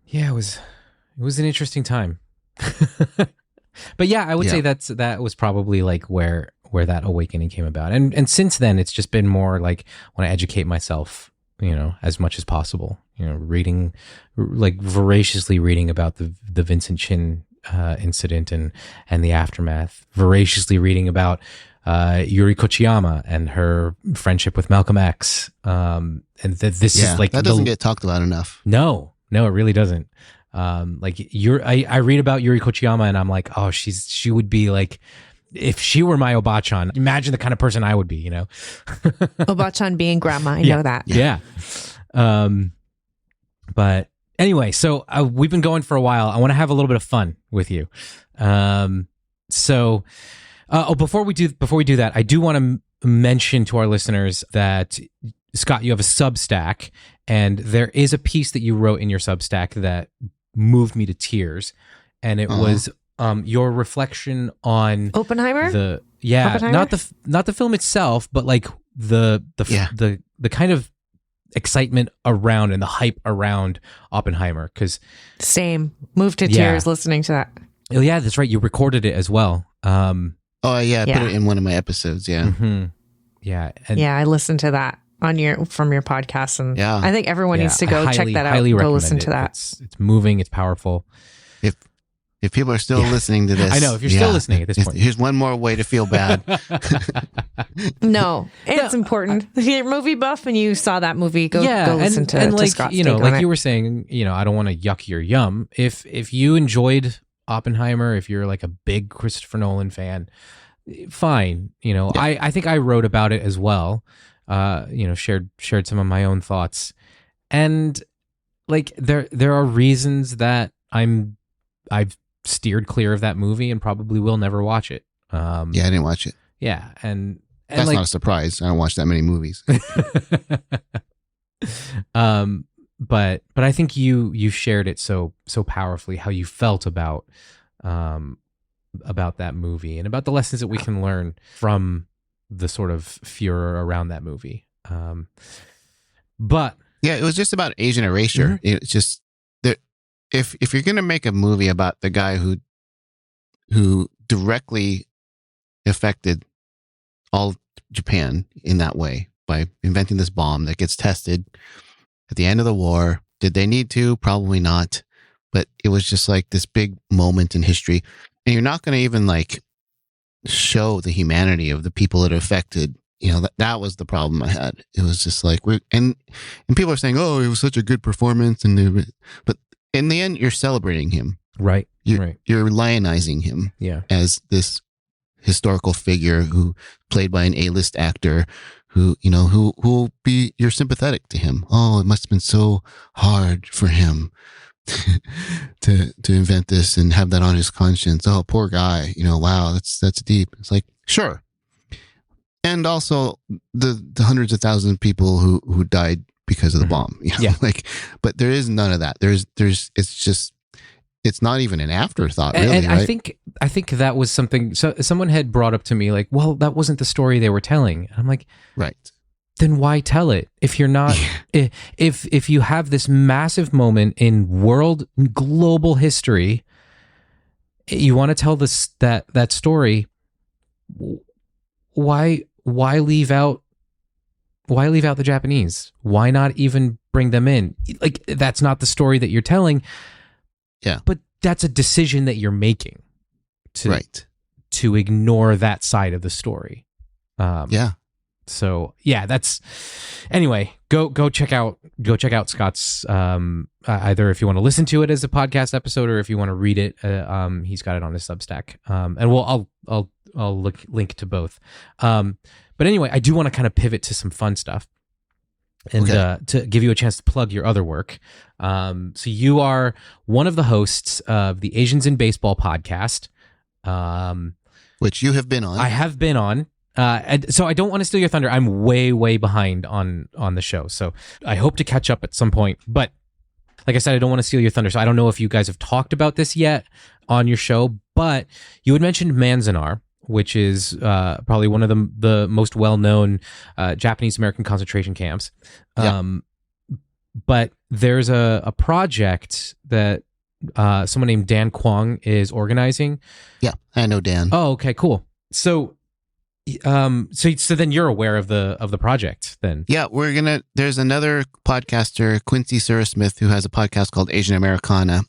Yeah, it was an interesting time. But yeah, I would say that was probably like where that awakening came about. And since then it's just been more like I want to educate myself, as much as possible, reading, like voraciously reading about the Vincent Chin incident and the aftermath, voraciously reading about Yuri Kochiyama and her friendship with Malcolm X. And this is like that doesn't get talked about enough. No, it really doesn't. I read about Yuri Kochiyama and I'm like, oh, she would be like, if she were my Obachan, imagine the kind of person I would be, Obachan being grandma, I know that. Yeah. But anyway, so we've been going for a while. I want to have a little bit of fun with you. Before we do that, I do want to mention to our listeners that, Scott, you have a Substack, and there is a piece that you wrote in your Substack that moved me to tears, and it was your reflection on Oppenheimer. Oppenheimer? not the film itself, but like the kind of excitement around and the hype around Oppenheimer. Because same, moved to tears listening to that. Oh yeah, that's right. You recorded it as well. I put it in one of my episodes. Yeah. Mm-hmm. Yeah. And I listened to that from your podcast, and I think everyone needs to go check that out. Go listen to that. It's moving. It's powerful. If people are still listening to this, I know. If you're still listening at this point, here's one more way to feel bad. No, it's important. If you're a movie buff and you saw that movie, go listen to like Scott's like you were saying, I don't want to yuck your yum. If you enjoyed Oppenheimer, if you're like a big Christopher Nolan fan, fine. I think I wrote about it as well. Shared some of my own thoughts, and like there are reasons that I've steered clear of that movie and probably will never watch it. I didn't watch it. Yeah, and that's not a surprise. I don't watch that many movies. But I think you shared it so powerfully how you felt about that movie and about the lessons that we can learn from the sort of furor around that movie. But yeah, it was just about Asian erasure. Mm-hmm. It's just that if you're going to make a movie about the guy who directly affected all Japan in that way by inventing this bomb that gets tested at the end of the war, did they need to? Probably not. But it was just like this big moment in history. And you're not going to even like show the humanity of the people it affected. That was the problem I had. It was just like, and people are saying, oh, it was such a good performance. But in the end, you're celebrating him. Right. You're lionizing him as this historical figure who played by an A-list actor who will be, you're sympathetic to him. Oh, it must have been so hard for him to invent this and have that on his conscience. Oh, poor guy. Wow, that's deep. It's like, sure. And also the hundreds of thousands of people who died because of the bomb. Yeah. But there is none of that. It's not even an afterthought, really. And right? I think that was something. So someone had brought up to me like, well, that wasn't the story they were telling. And I'm like, right. Then why tell it if you're not? If you have this massive moment in global history, you want to tell that story. Why leave out the Japanese? Why not even bring them in? Like, that's not the story that you're telling. Yeah. But that's a decision that you're making to ignore that side of the story. Yeah. So yeah, anyway, go check out Scott's, either if you want to listen to it as a podcast episode or if you want to read it, he's got it on his Substack. And I'll link to both. But anyway, I do want to kind of pivot to some fun stuff. And to give you a chance to plug your other work. So you are one of the hosts of the Asians in Baseball podcast. Which you have been on. I have been on. And so I don't want to steal your thunder. I'm way, way behind on the show. So I hope to catch up at some point. But like I said, I don't want to steal your thunder. So I don't know if you guys have talked about this yet on your show, but you had mentioned Manzanar, which is probably one of the most well-known Japanese American concentration camps. Yeah. But there's a project that someone named Dan Kwong is organizing. Yeah, I know Dan. Oh, okay, cool. So then you're aware of the project then? Yeah, there's another podcaster, Quincy Surasmith, who has a podcast called Asian Americana,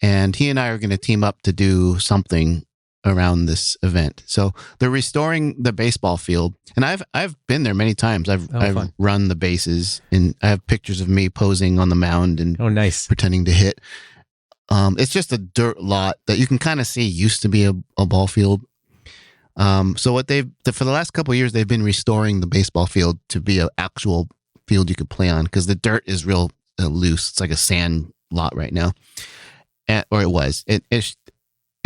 and he and I are going to team up to do something around this event. So they're restoring the baseball field, and I've been there many times. I've run the bases, and I have pictures of me posing on the mound and nice, pretending to hit. It's just a dirt lot that you can kind of see used to be a ball field. So for the last couple of years, they've been restoring the baseball field to be an actual field you could play on, because the dirt is real loose. It's like a sand lot right now, or it was.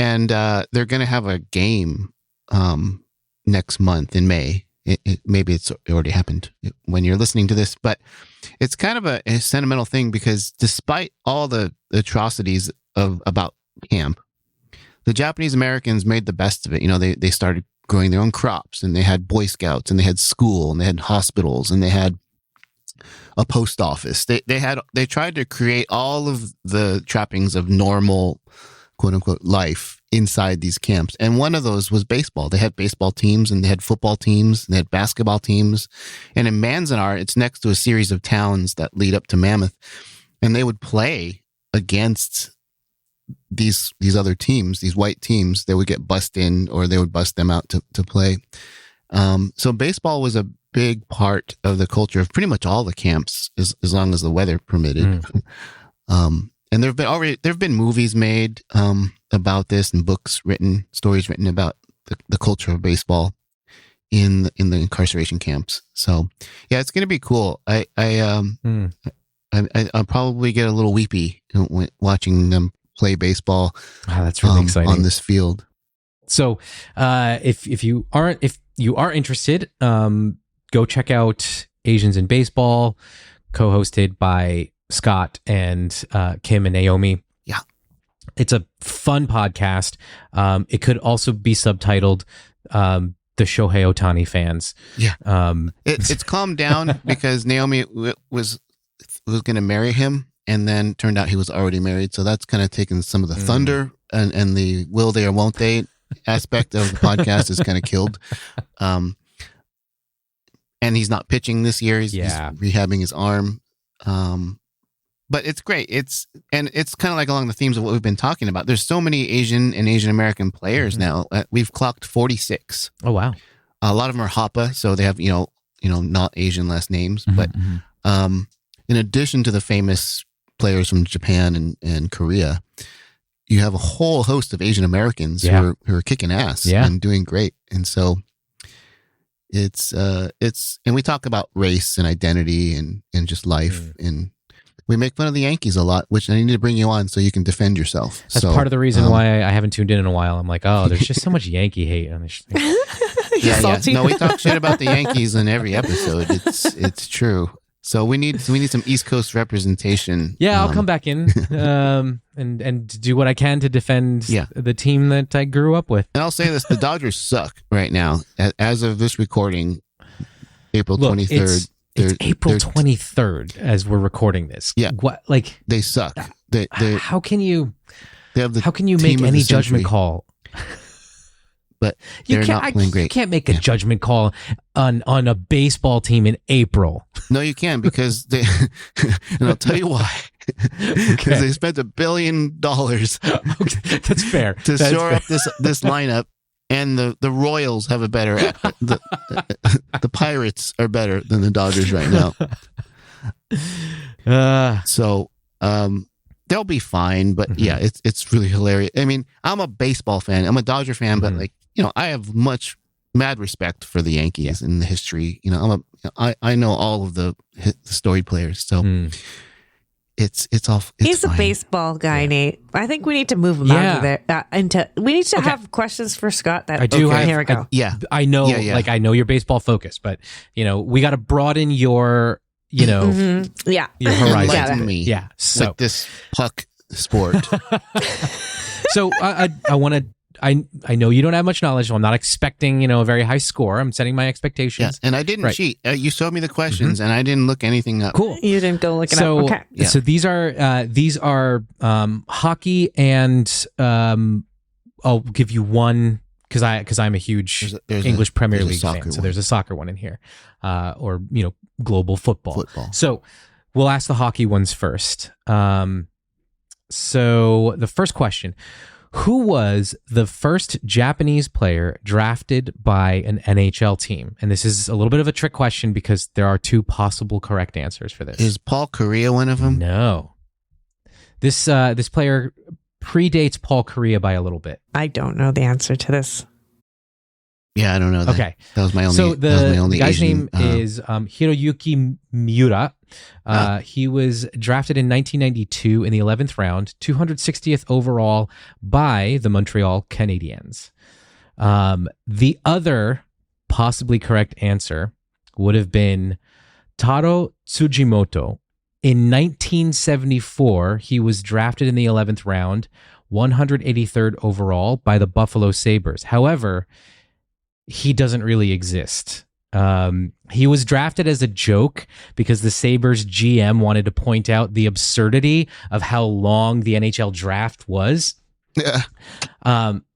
And they're going to have a game next month in May. Maybe it's already happened when you're listening to this, but it's kind of a sentimental thing, because despite all the atrocities about camp, the Japanese Americans made the best of it. They started growing their own crops, and they had Boy Scouts, and they had school, and they had hospitals, and they had a post office. They tried to create all of the trappings of normal, quote unquote, life inside these camps. And one of those was baseball. They had baseball teams, and they had football teams, and they had basketball teams. And in Manzanar, it's next to a series of towns that lead up to Mammoth, and they would play against these other teams, these white teams. They would get bussed in, or they would bust them out to play. So baseball was a big part of the culture of pretty much all the camps, as long as the weather permitted. And there have been movies made about this, and stories written about the culture of baseball in the incarceration camps. So yeah, it's going to be cool. I'll probably get a little weepy watching them play baseball. Wow, that's really exciting on this field. So if you are interested, go check out Asians in Baseball, co-hosted by Scott and Kim and Naomi. Yeah. It's a fun podcast. It could also be subtitled The Shohei Ohtani Fans. Yeah. It's calmed down because Naomi was going to marry him, and then turned out he was already married. So that's kind of taken some of the thunder and the will they or won't they aspect of the podcast is kind of killed. And he's not pitching this year. He's rehabbing his arm. But it's great. It's kind of like along the themes of what we've been talking about. There's so many Asian and Asian American players now. We've clocked 46. Oh, wow. A lot of them are Hapa, so they have, not Asian last names. But in addition to the famous players from Japan and Korea, you have a whole host of Asian Americans who are kicking ass and doing great. And so and we talk about race and identity and just life, and we make fun of the Yankees a lot, which I need to bring you on so you can defend yourself. That's part of the reason why I haven't tuned in a while. I'm like, oh, there's just so much Yankee hate on this thing. Yeah. No, we talk shit about the Yankees in every episode. It's true. So we need some East Coast representation. Yeah, I'll come back in and do what I can to defend the team that I grew up with. And I'll say this: the Dodgers suck right now. As of this recording, April 23rd. It's April 23rd as we're recording this. Yeah, what like they suck. How can you? They have the how can you make any judgment call? But they're not playing great. You can't make a judgment call on a baseball team in April. No, you can, because they. And I'll tell you why. Because they spent $1 billion. Okay, that's fair. To shore up this lineup, and the Royals have a better. The Pirates are better than the Dodgers right now. So they'll be fine. But yeah, it's really hilarious. I mean, I'm a baseball fan. I'm a Dodger fan, but I have mad respect for the Yankees and the history. I know all of the storied players. So it's all. He's fine. a baseball guy, Nate. I think we need to move him out of there. We need to have questions for Scott. That I do. Here we go. I know. Like I know your baseball focus, but we got to broaden your. Your horizon. Enlighten me. Yeah. So with this puck sport. So I want to. I know you don't have much knowledge, so I'm not expecting a very high score. I'm setting my expectations. Yes, and I didn't cheat. You showed me the questions, and I didn't look anything up. Cool. You didn't go look it up. Okay. Yeah. So these are hockey, and I'll give you one because I'm a huge English Premier League fan. So there's a soccer one in here, or global football. So we'll ask the hockey ones first. So the first question. Who was the first Japanese player drafted by an NHL team? And this is a little bit of a trick question because there are two possible correct answers for this. Is Paul Kariya one of them? No. This player predates Paul Kariya by a little bit. I don't know the answer to this. Yeah, I don't know that. Okay. That was my only. So the guy's Asian, name is Hiroyuki Miura. He was drafted in 1992 in the 11th round, 260th overall by the Montreal Canadiens. The other possibly correct answer would have been Taro Tsujimoto. In 1974, he was drafted in the 11th round, 183rd overall by the Buffalo Sabres. However, he doesn't really exist. He was drafted as a joke because the Sabres GM wanted to point out the absurdity of how long the NHL draft was. Yeah.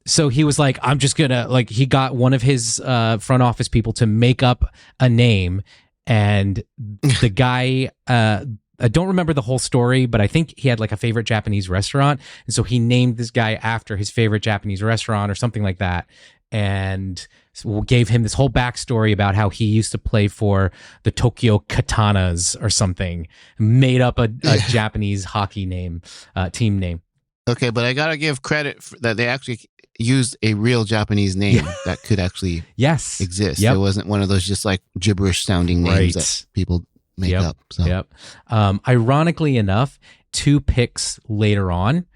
So he was like, I'm just gonna he got one of his front office people to make up a name, and the guy I don't remember the whole story, but I think he had a favorite Japanese restaurant, and so he named this guy after his favorite Japanese restaurant or something like that, and gave him this whole backstory about how he used to play for the Tokyo Katanas or something, made up a Japanese hockey name, team name. Okay, but I gotta give credit that they actually used a real Japanese name that could actually exist. Yep. It wasn't one of those just gibberish sounding names that people make up. So. Yep. Ironically enough, 2 picks later on,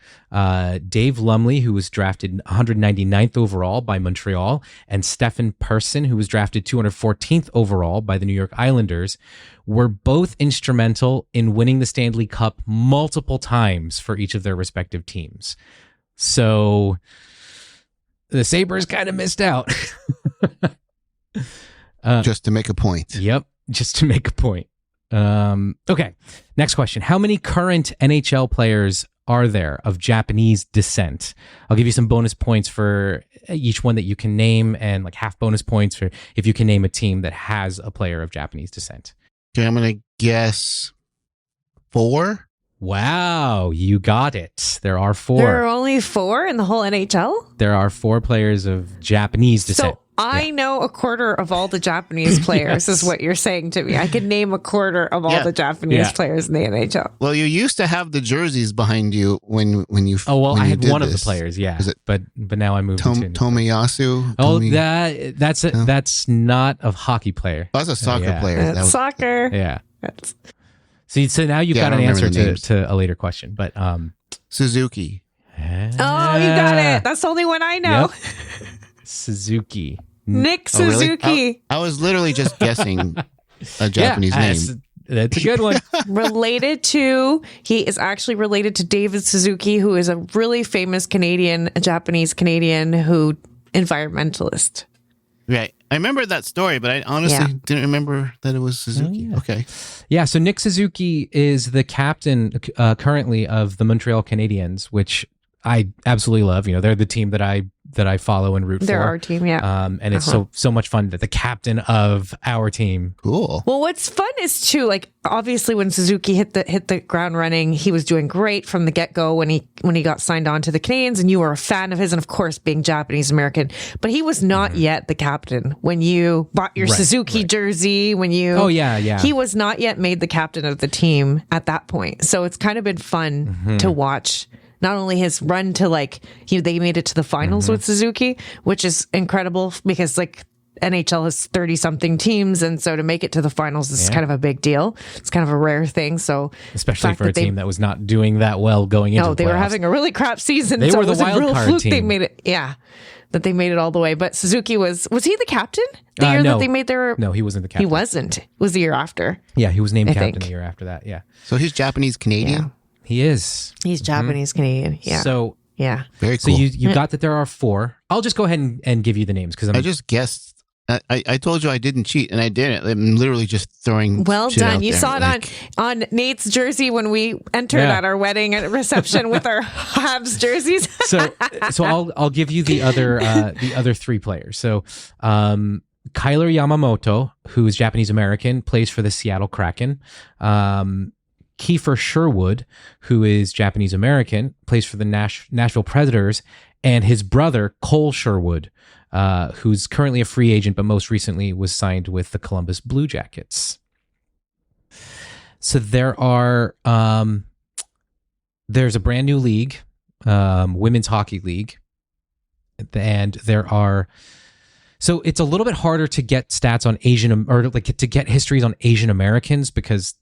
Dave Lumley, who was drafted 199th overall by Montreal, and Stefan Persson, who was drafted 214th overall by the New York Islanders, were both instrumental in winning the Stanley Cup multiple times for each of their respective teams. So the Sabres kind of missed out. Just to make a point. Yep, just to make a point. Okay, next question. How many current NHL players are there of Japanese descent? I'll give you some bonus points for each one that you can name, and half bonus points for if you can name a team that has a player of Japanese descent. Okay, I'm going to guess 4. Wow, you got it. There are 4. There are only 4 in the whole NHL? There are 4 players of Japanese descent. I know a quarter of all the Japanese players is what you're saying to me. I can name a quarter of all the Japanese players in the NHL. Well, you used to have the jerseys behind you when you. Oh well, when I you had did one of the this. players, yeah. Was it but now I moved to Tomiyasu? Oh, that's not a hockey player. Oh, that's a soccer player. That's That was- soccer. Yeah. So now you've got I an don't remember answer the names. to a later question, but Suzuki. Oh, you got it. That's the only one I know. Yep. Suzuki. Nick Oh, really? Suzuki. I was literally just guessing a Japanese name. That's a good one. He is actually related to David Suzuki, who is a really famous Japanese Canadian environmentalist. Right. I remember that story, but I honestly didn't remember that it was Suzuki. Okay. Yeah, so Nick Suzuki is the captain currently of the Montreal Canadiens, which I absolutely love. They're the team that I follow and root for. They're our team, yeah. And it's so much fun that the captain of our team. Cool. Well, what's fun is too, like, obviously when Suzuki hit the ground running, he was doing great from the get-go when he got signed on to the Canadiens, and you were a fan of his, and of course being Japanese American, but he was not yet the captain when you bought your Suzuki jersey, he was not yet made the captain of the team at that point. So it's kind of been fun to watch. Not only his run to they made it to the finals with Suzuki, which is incredible because NHL has 30 something teams. And so to make it to the finals is kind of a big deal. It's kind of a rare thing. So especially for a team that was not doing that well going into the playoffs. They were having a really crap season. They so were it the was wild a real card fluke team. they made it. Yeah. That they made it all the way. But Suzuki was he the captain the year that they made their... No, he wasn't the captain. He wasn't. It was the year after. Yeah, he was named captain think. the year after that. Yeah. So he's Japanese Canadian? Yeah. He is. He's Japanese Canadian. Yeah. So yeah. Very So cool. you got that there are 4. I'll just go ahead and give you the names because I just guessed. I told you I didn't cheat, and I didn't. I'm literally just throwing. Well shit done. out You there, saw it on Nate's jersey when we entered at our wedding reception with our Habs jerseys. So I'll give you the other 3 players. So Kyler Yamamoto, who is Japanese American, plays for the Seattle Kraken. Kiefer Sherwood, who is Japanese American, plays for the Nashville Predators, and his brother Cole Sherwood, who's currently a free agent, but most recently was signed with the Columbus Blue Jackets. So there's a brand new league, women's hockey league, and so it's a little bit harder to get stats on to get histories on Asian Americans because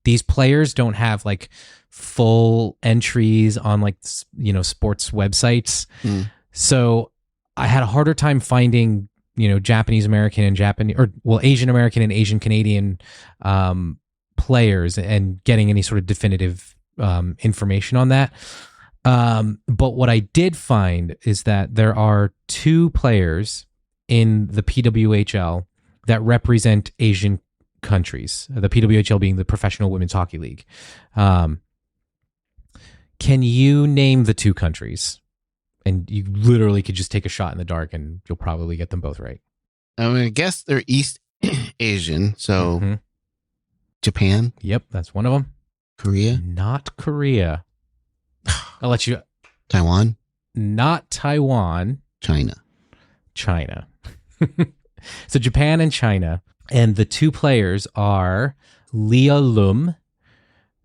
these players don't have full entries on sports websites. So I had a harder time finding Japanese American and Asian American and Asian Canadian players and getting any sort of definitive information on that. But what I did find is that there are 2 players in the PWHL that represent Asian countries, the PWHL being the Professional Women's Hockey League. Can you name the 2 countries? And you literally could just take a shot in the dark and you'll probably get them both right. I'm going to guess they're East Asian. So Japan? Yep, that's one of them. Korea? Not Korea. I'll let you... Taiwan? Not Taiwan. China. So Japan and China. And the 2 players are Leah Lum,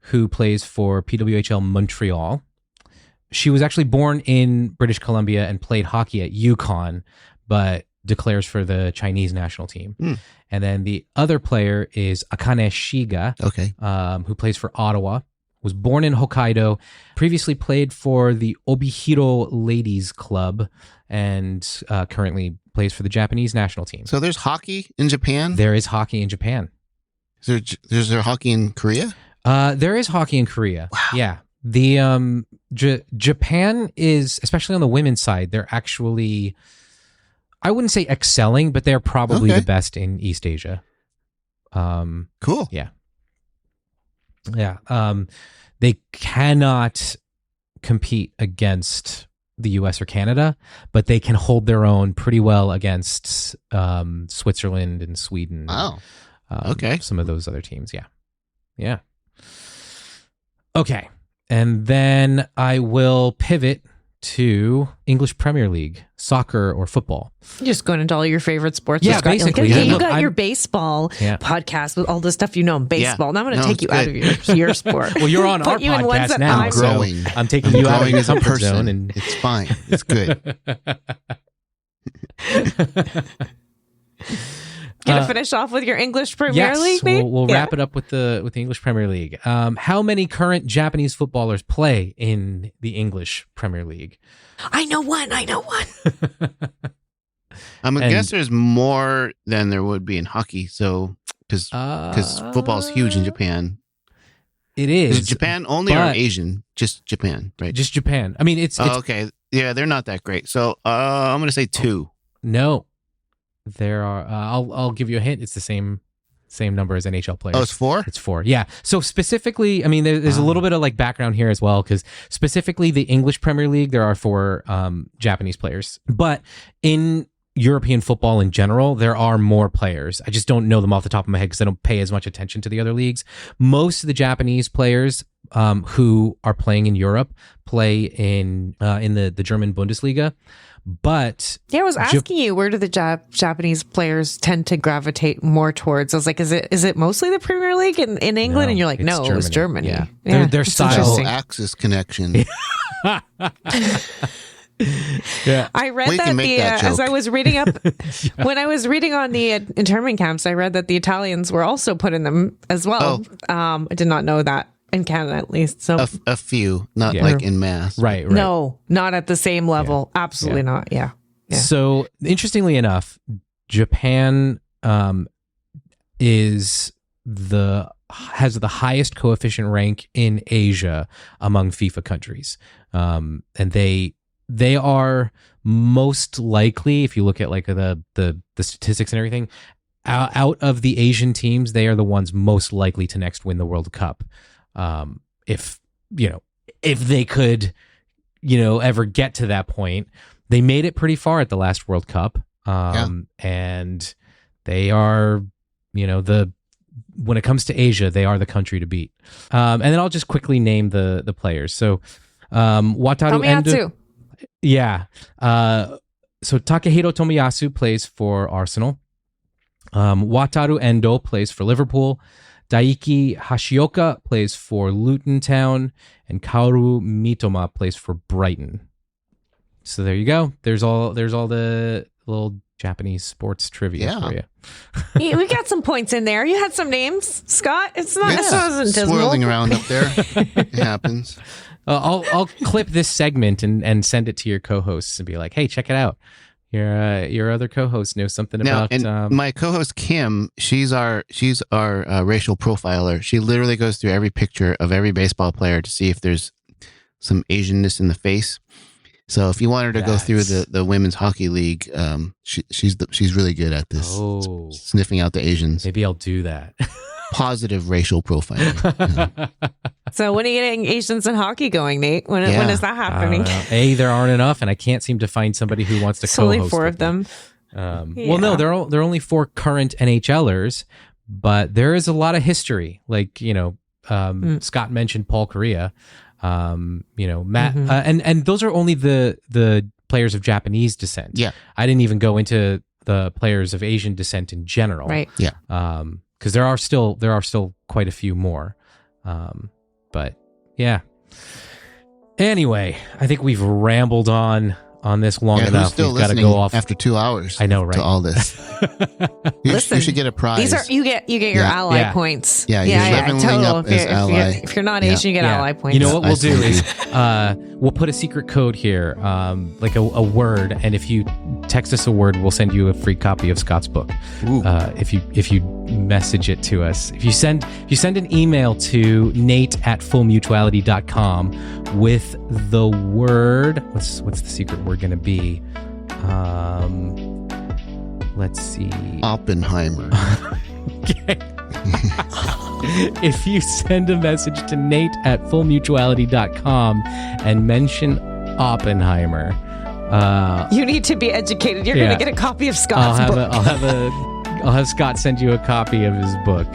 who plays for PWHL Montreal. She was actually born in British Columbia and played hockey at UConn, but declares for the Chinese national team. And then the other player is Akane Shiga, who plays for Ottawa, was born in Hokkaido, previously played for the Obihiro Ladies Club, and currently plays for the Japanese national team. So there's hockey in Japan? There is hockey in Japan. Is there hockey in Korea? There is hockey in Korea. Wow. Yeah. The Japan is, especially on the women's side, they're actually, I wouldn't say excelling, but they're probably the best in East Asia. Cool. Yeah. They cannot compete against the US or Canada, but they can hold their own pretty well against Switzerland and Sweden. Oh, some of those other teams. Yeah. Okay. And then I will pivot to English Premier League, soccer or football. You're just going into all your favorite sports. Yeah, Scott. You're basically. Like, Yeah, you look, got your I'm- baseball Yeah. podcast with all the stuff you know in baseball. Yeah. Now I'm going to No, take you it's out of your sport. Well, you're on Put our you in ones podcast that now, I'm so growing. I'm taking you out of growing your as a comfort person. zone, and It's fine. It's good. Gonna finish off with your English Premier League, Nate? we'll Yeah. wrap it up with the English Premier League. How many current Japanese footballers play in the English Premier League? I know one. I'm gonna And- guess there's more than there would be in hockey. So because football is huge in Japan. It Is is it Japan only or but- Asian? Just Japan, right? just Japan. I mean, it's Okay. Yeah, they're not that great. So I'm gonna say 2. no. There are. I'll give you a hint. It's the same number as NHL players. Oh, it's 4? It's 4. Yeah. So specifically, I mean, there's a little bit of like background here as well, because specifically the English Premier League, there are 4 Japanese players. But in European football in general, there are more players. I just don't know them off the top of my head because I don't pay as much attention to the other leagues. Most of the Japanese players who are playing in Europe play in the German Bundesliga. But Yeah, I was asking you, where do the Japanese players tend to gravitate more towards? I was like, is it mostly the Premier League in England? No, and you're like, it's no, it was Germany. Yeah. Yeah, Their it's style- interesting. Axis connection. yeah, I read We that can make that as joke. I was reading up, when I was reading on the internment camps, I read that the Italians were also put in them as well. I did not know that in Canada, at least. So a few, not Yeah. like in mass. right. no, not at the same level. Absolutely Yeah. not. Yeah. Yeah. So interestingly enough, Japan has the highest coefficient rank in Asia among FIFA countries, and they are most likely, if you look at like the statistics and everything, out of the Asian teams, they are the ones most likely to next win the World Cup. If they could, ever get to that point. They made it pretty far at the last World Cup. And they are, when it comes to Asia, they are the country to beat. And then I'll just quickly name the players. So, Wataru Endo. Tomiyasu. Yeah. So Takehiro Tomiyasu plays for Arsenal. Wataru Endo plays for Liverpool. Daiki Hashioka plays for Luton Town, and Kaoru Mitoma plays for Brighton. So there you go. There's all the little Japanese sports trivia for you. Yeah, we got some points in there. You had some names, Scott. It's not. It wasn't dismal. Swirling around up there. It happens. I'll clip this segment and send it to your co-hosts and be like, hey, check it out. Your other co-host knows something Now, about. and my co-host Kim, she's our racial profiler. She literally goes through every picture of every baseball player to see if there's some Asianness in the face. So if you want her to go through the women's hockey league, she's really good at this. Oh. Sniffing out the Asians. Maybe I'll do that. Positive racial profiling. Yeah. So when are you getting Asians in hockey going, Nate? When is that happening? There aren't enough, and I can't seem to find somebody who wants to It's only co-host 4 with of them. Well, no, there are only 4 current NHLers, but there is a lot of history. Like Scott mentioned Paul Correa. Matt, and those are only the players of Japanese descent. Yeah. I didn't even go into the players of Asian descent in general. Right. Yeah. Because there are still quite a few more. But yeah. Anyway, I think we've rambled on this long Who's enough. still We've got to listening go off. after 2 hours. I know, right? To all this. You should get a prize. These are you get your Yeah. ally Yeah. points. Yeah, you're leveling total. up as ally. If you're not Asian, you get ally points. You know what we'll I do see. is we'll put a secret code here, like a word, and if you text us a word, we'll send you a free copy of Scott's book. Ooh. If you message it to us, if you send an email to nate@fullmutuality.com with the word, what's the secret word going to be? Let's see. Oppenheimer. Okay. If you send a message to nate@fullmutuality.com and mention Oppenheimer, You need to be educated. You're Yeah. going to get a copy of Scott's book. I'll have Scott send you a copy of his book.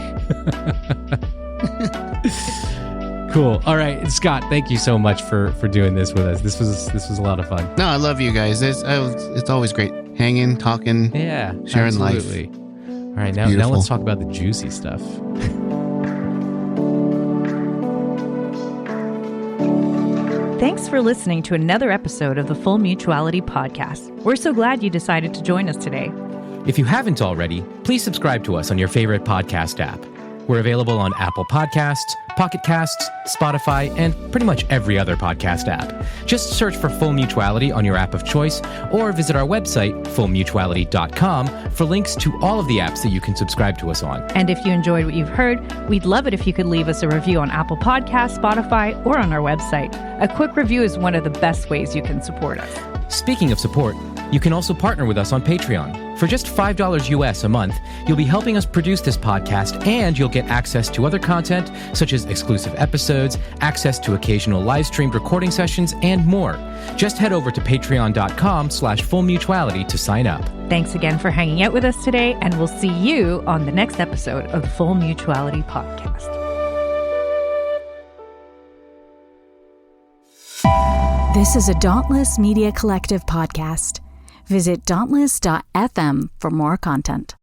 Cool. All right, Scott, thank you so much for doing this with us. This was a lot of fun. No, I love you guys. It's always great hanging, talking, Yeah, sharing absolutely. life. All right, now Beautiful. let's talk about the juicy stuff. Thanks for listening to another episode of the Full Mutuality Podcast. We're so glad you decided to join us today. If you haven't already, please subscribe to us on your favorite podcast app. We're available on Apple Podcasts, Pocket Casts, Spotify, and pretty much every other podcast app. Just search for Full Mutuality on your app of choice or visit our website, fullmutuality.com, for links to all of the apps that you can subscribe to us on. And if you enjoyed what you've heard, we'd love it if you could leave us a review on Apple Podcasts, Spotify, or on our website. A quick review is one of the best ways you can support us. Speaking of support, you can also partner with us on Patreon. For just $5 US a month, you'll be helping us produce this podcast, and you'll get access to other content such as exclusive episodes, access to occasional live-streamed recording sessions, and more. Just head over to patreon.com/fullmutuality to sign up. Thanks again for hanging out with us today, and we'll see you on the next episode of the Full Mutuality Podcast. This is a Dauntless Media Collective podcast. Visit dauntless.fm for more content.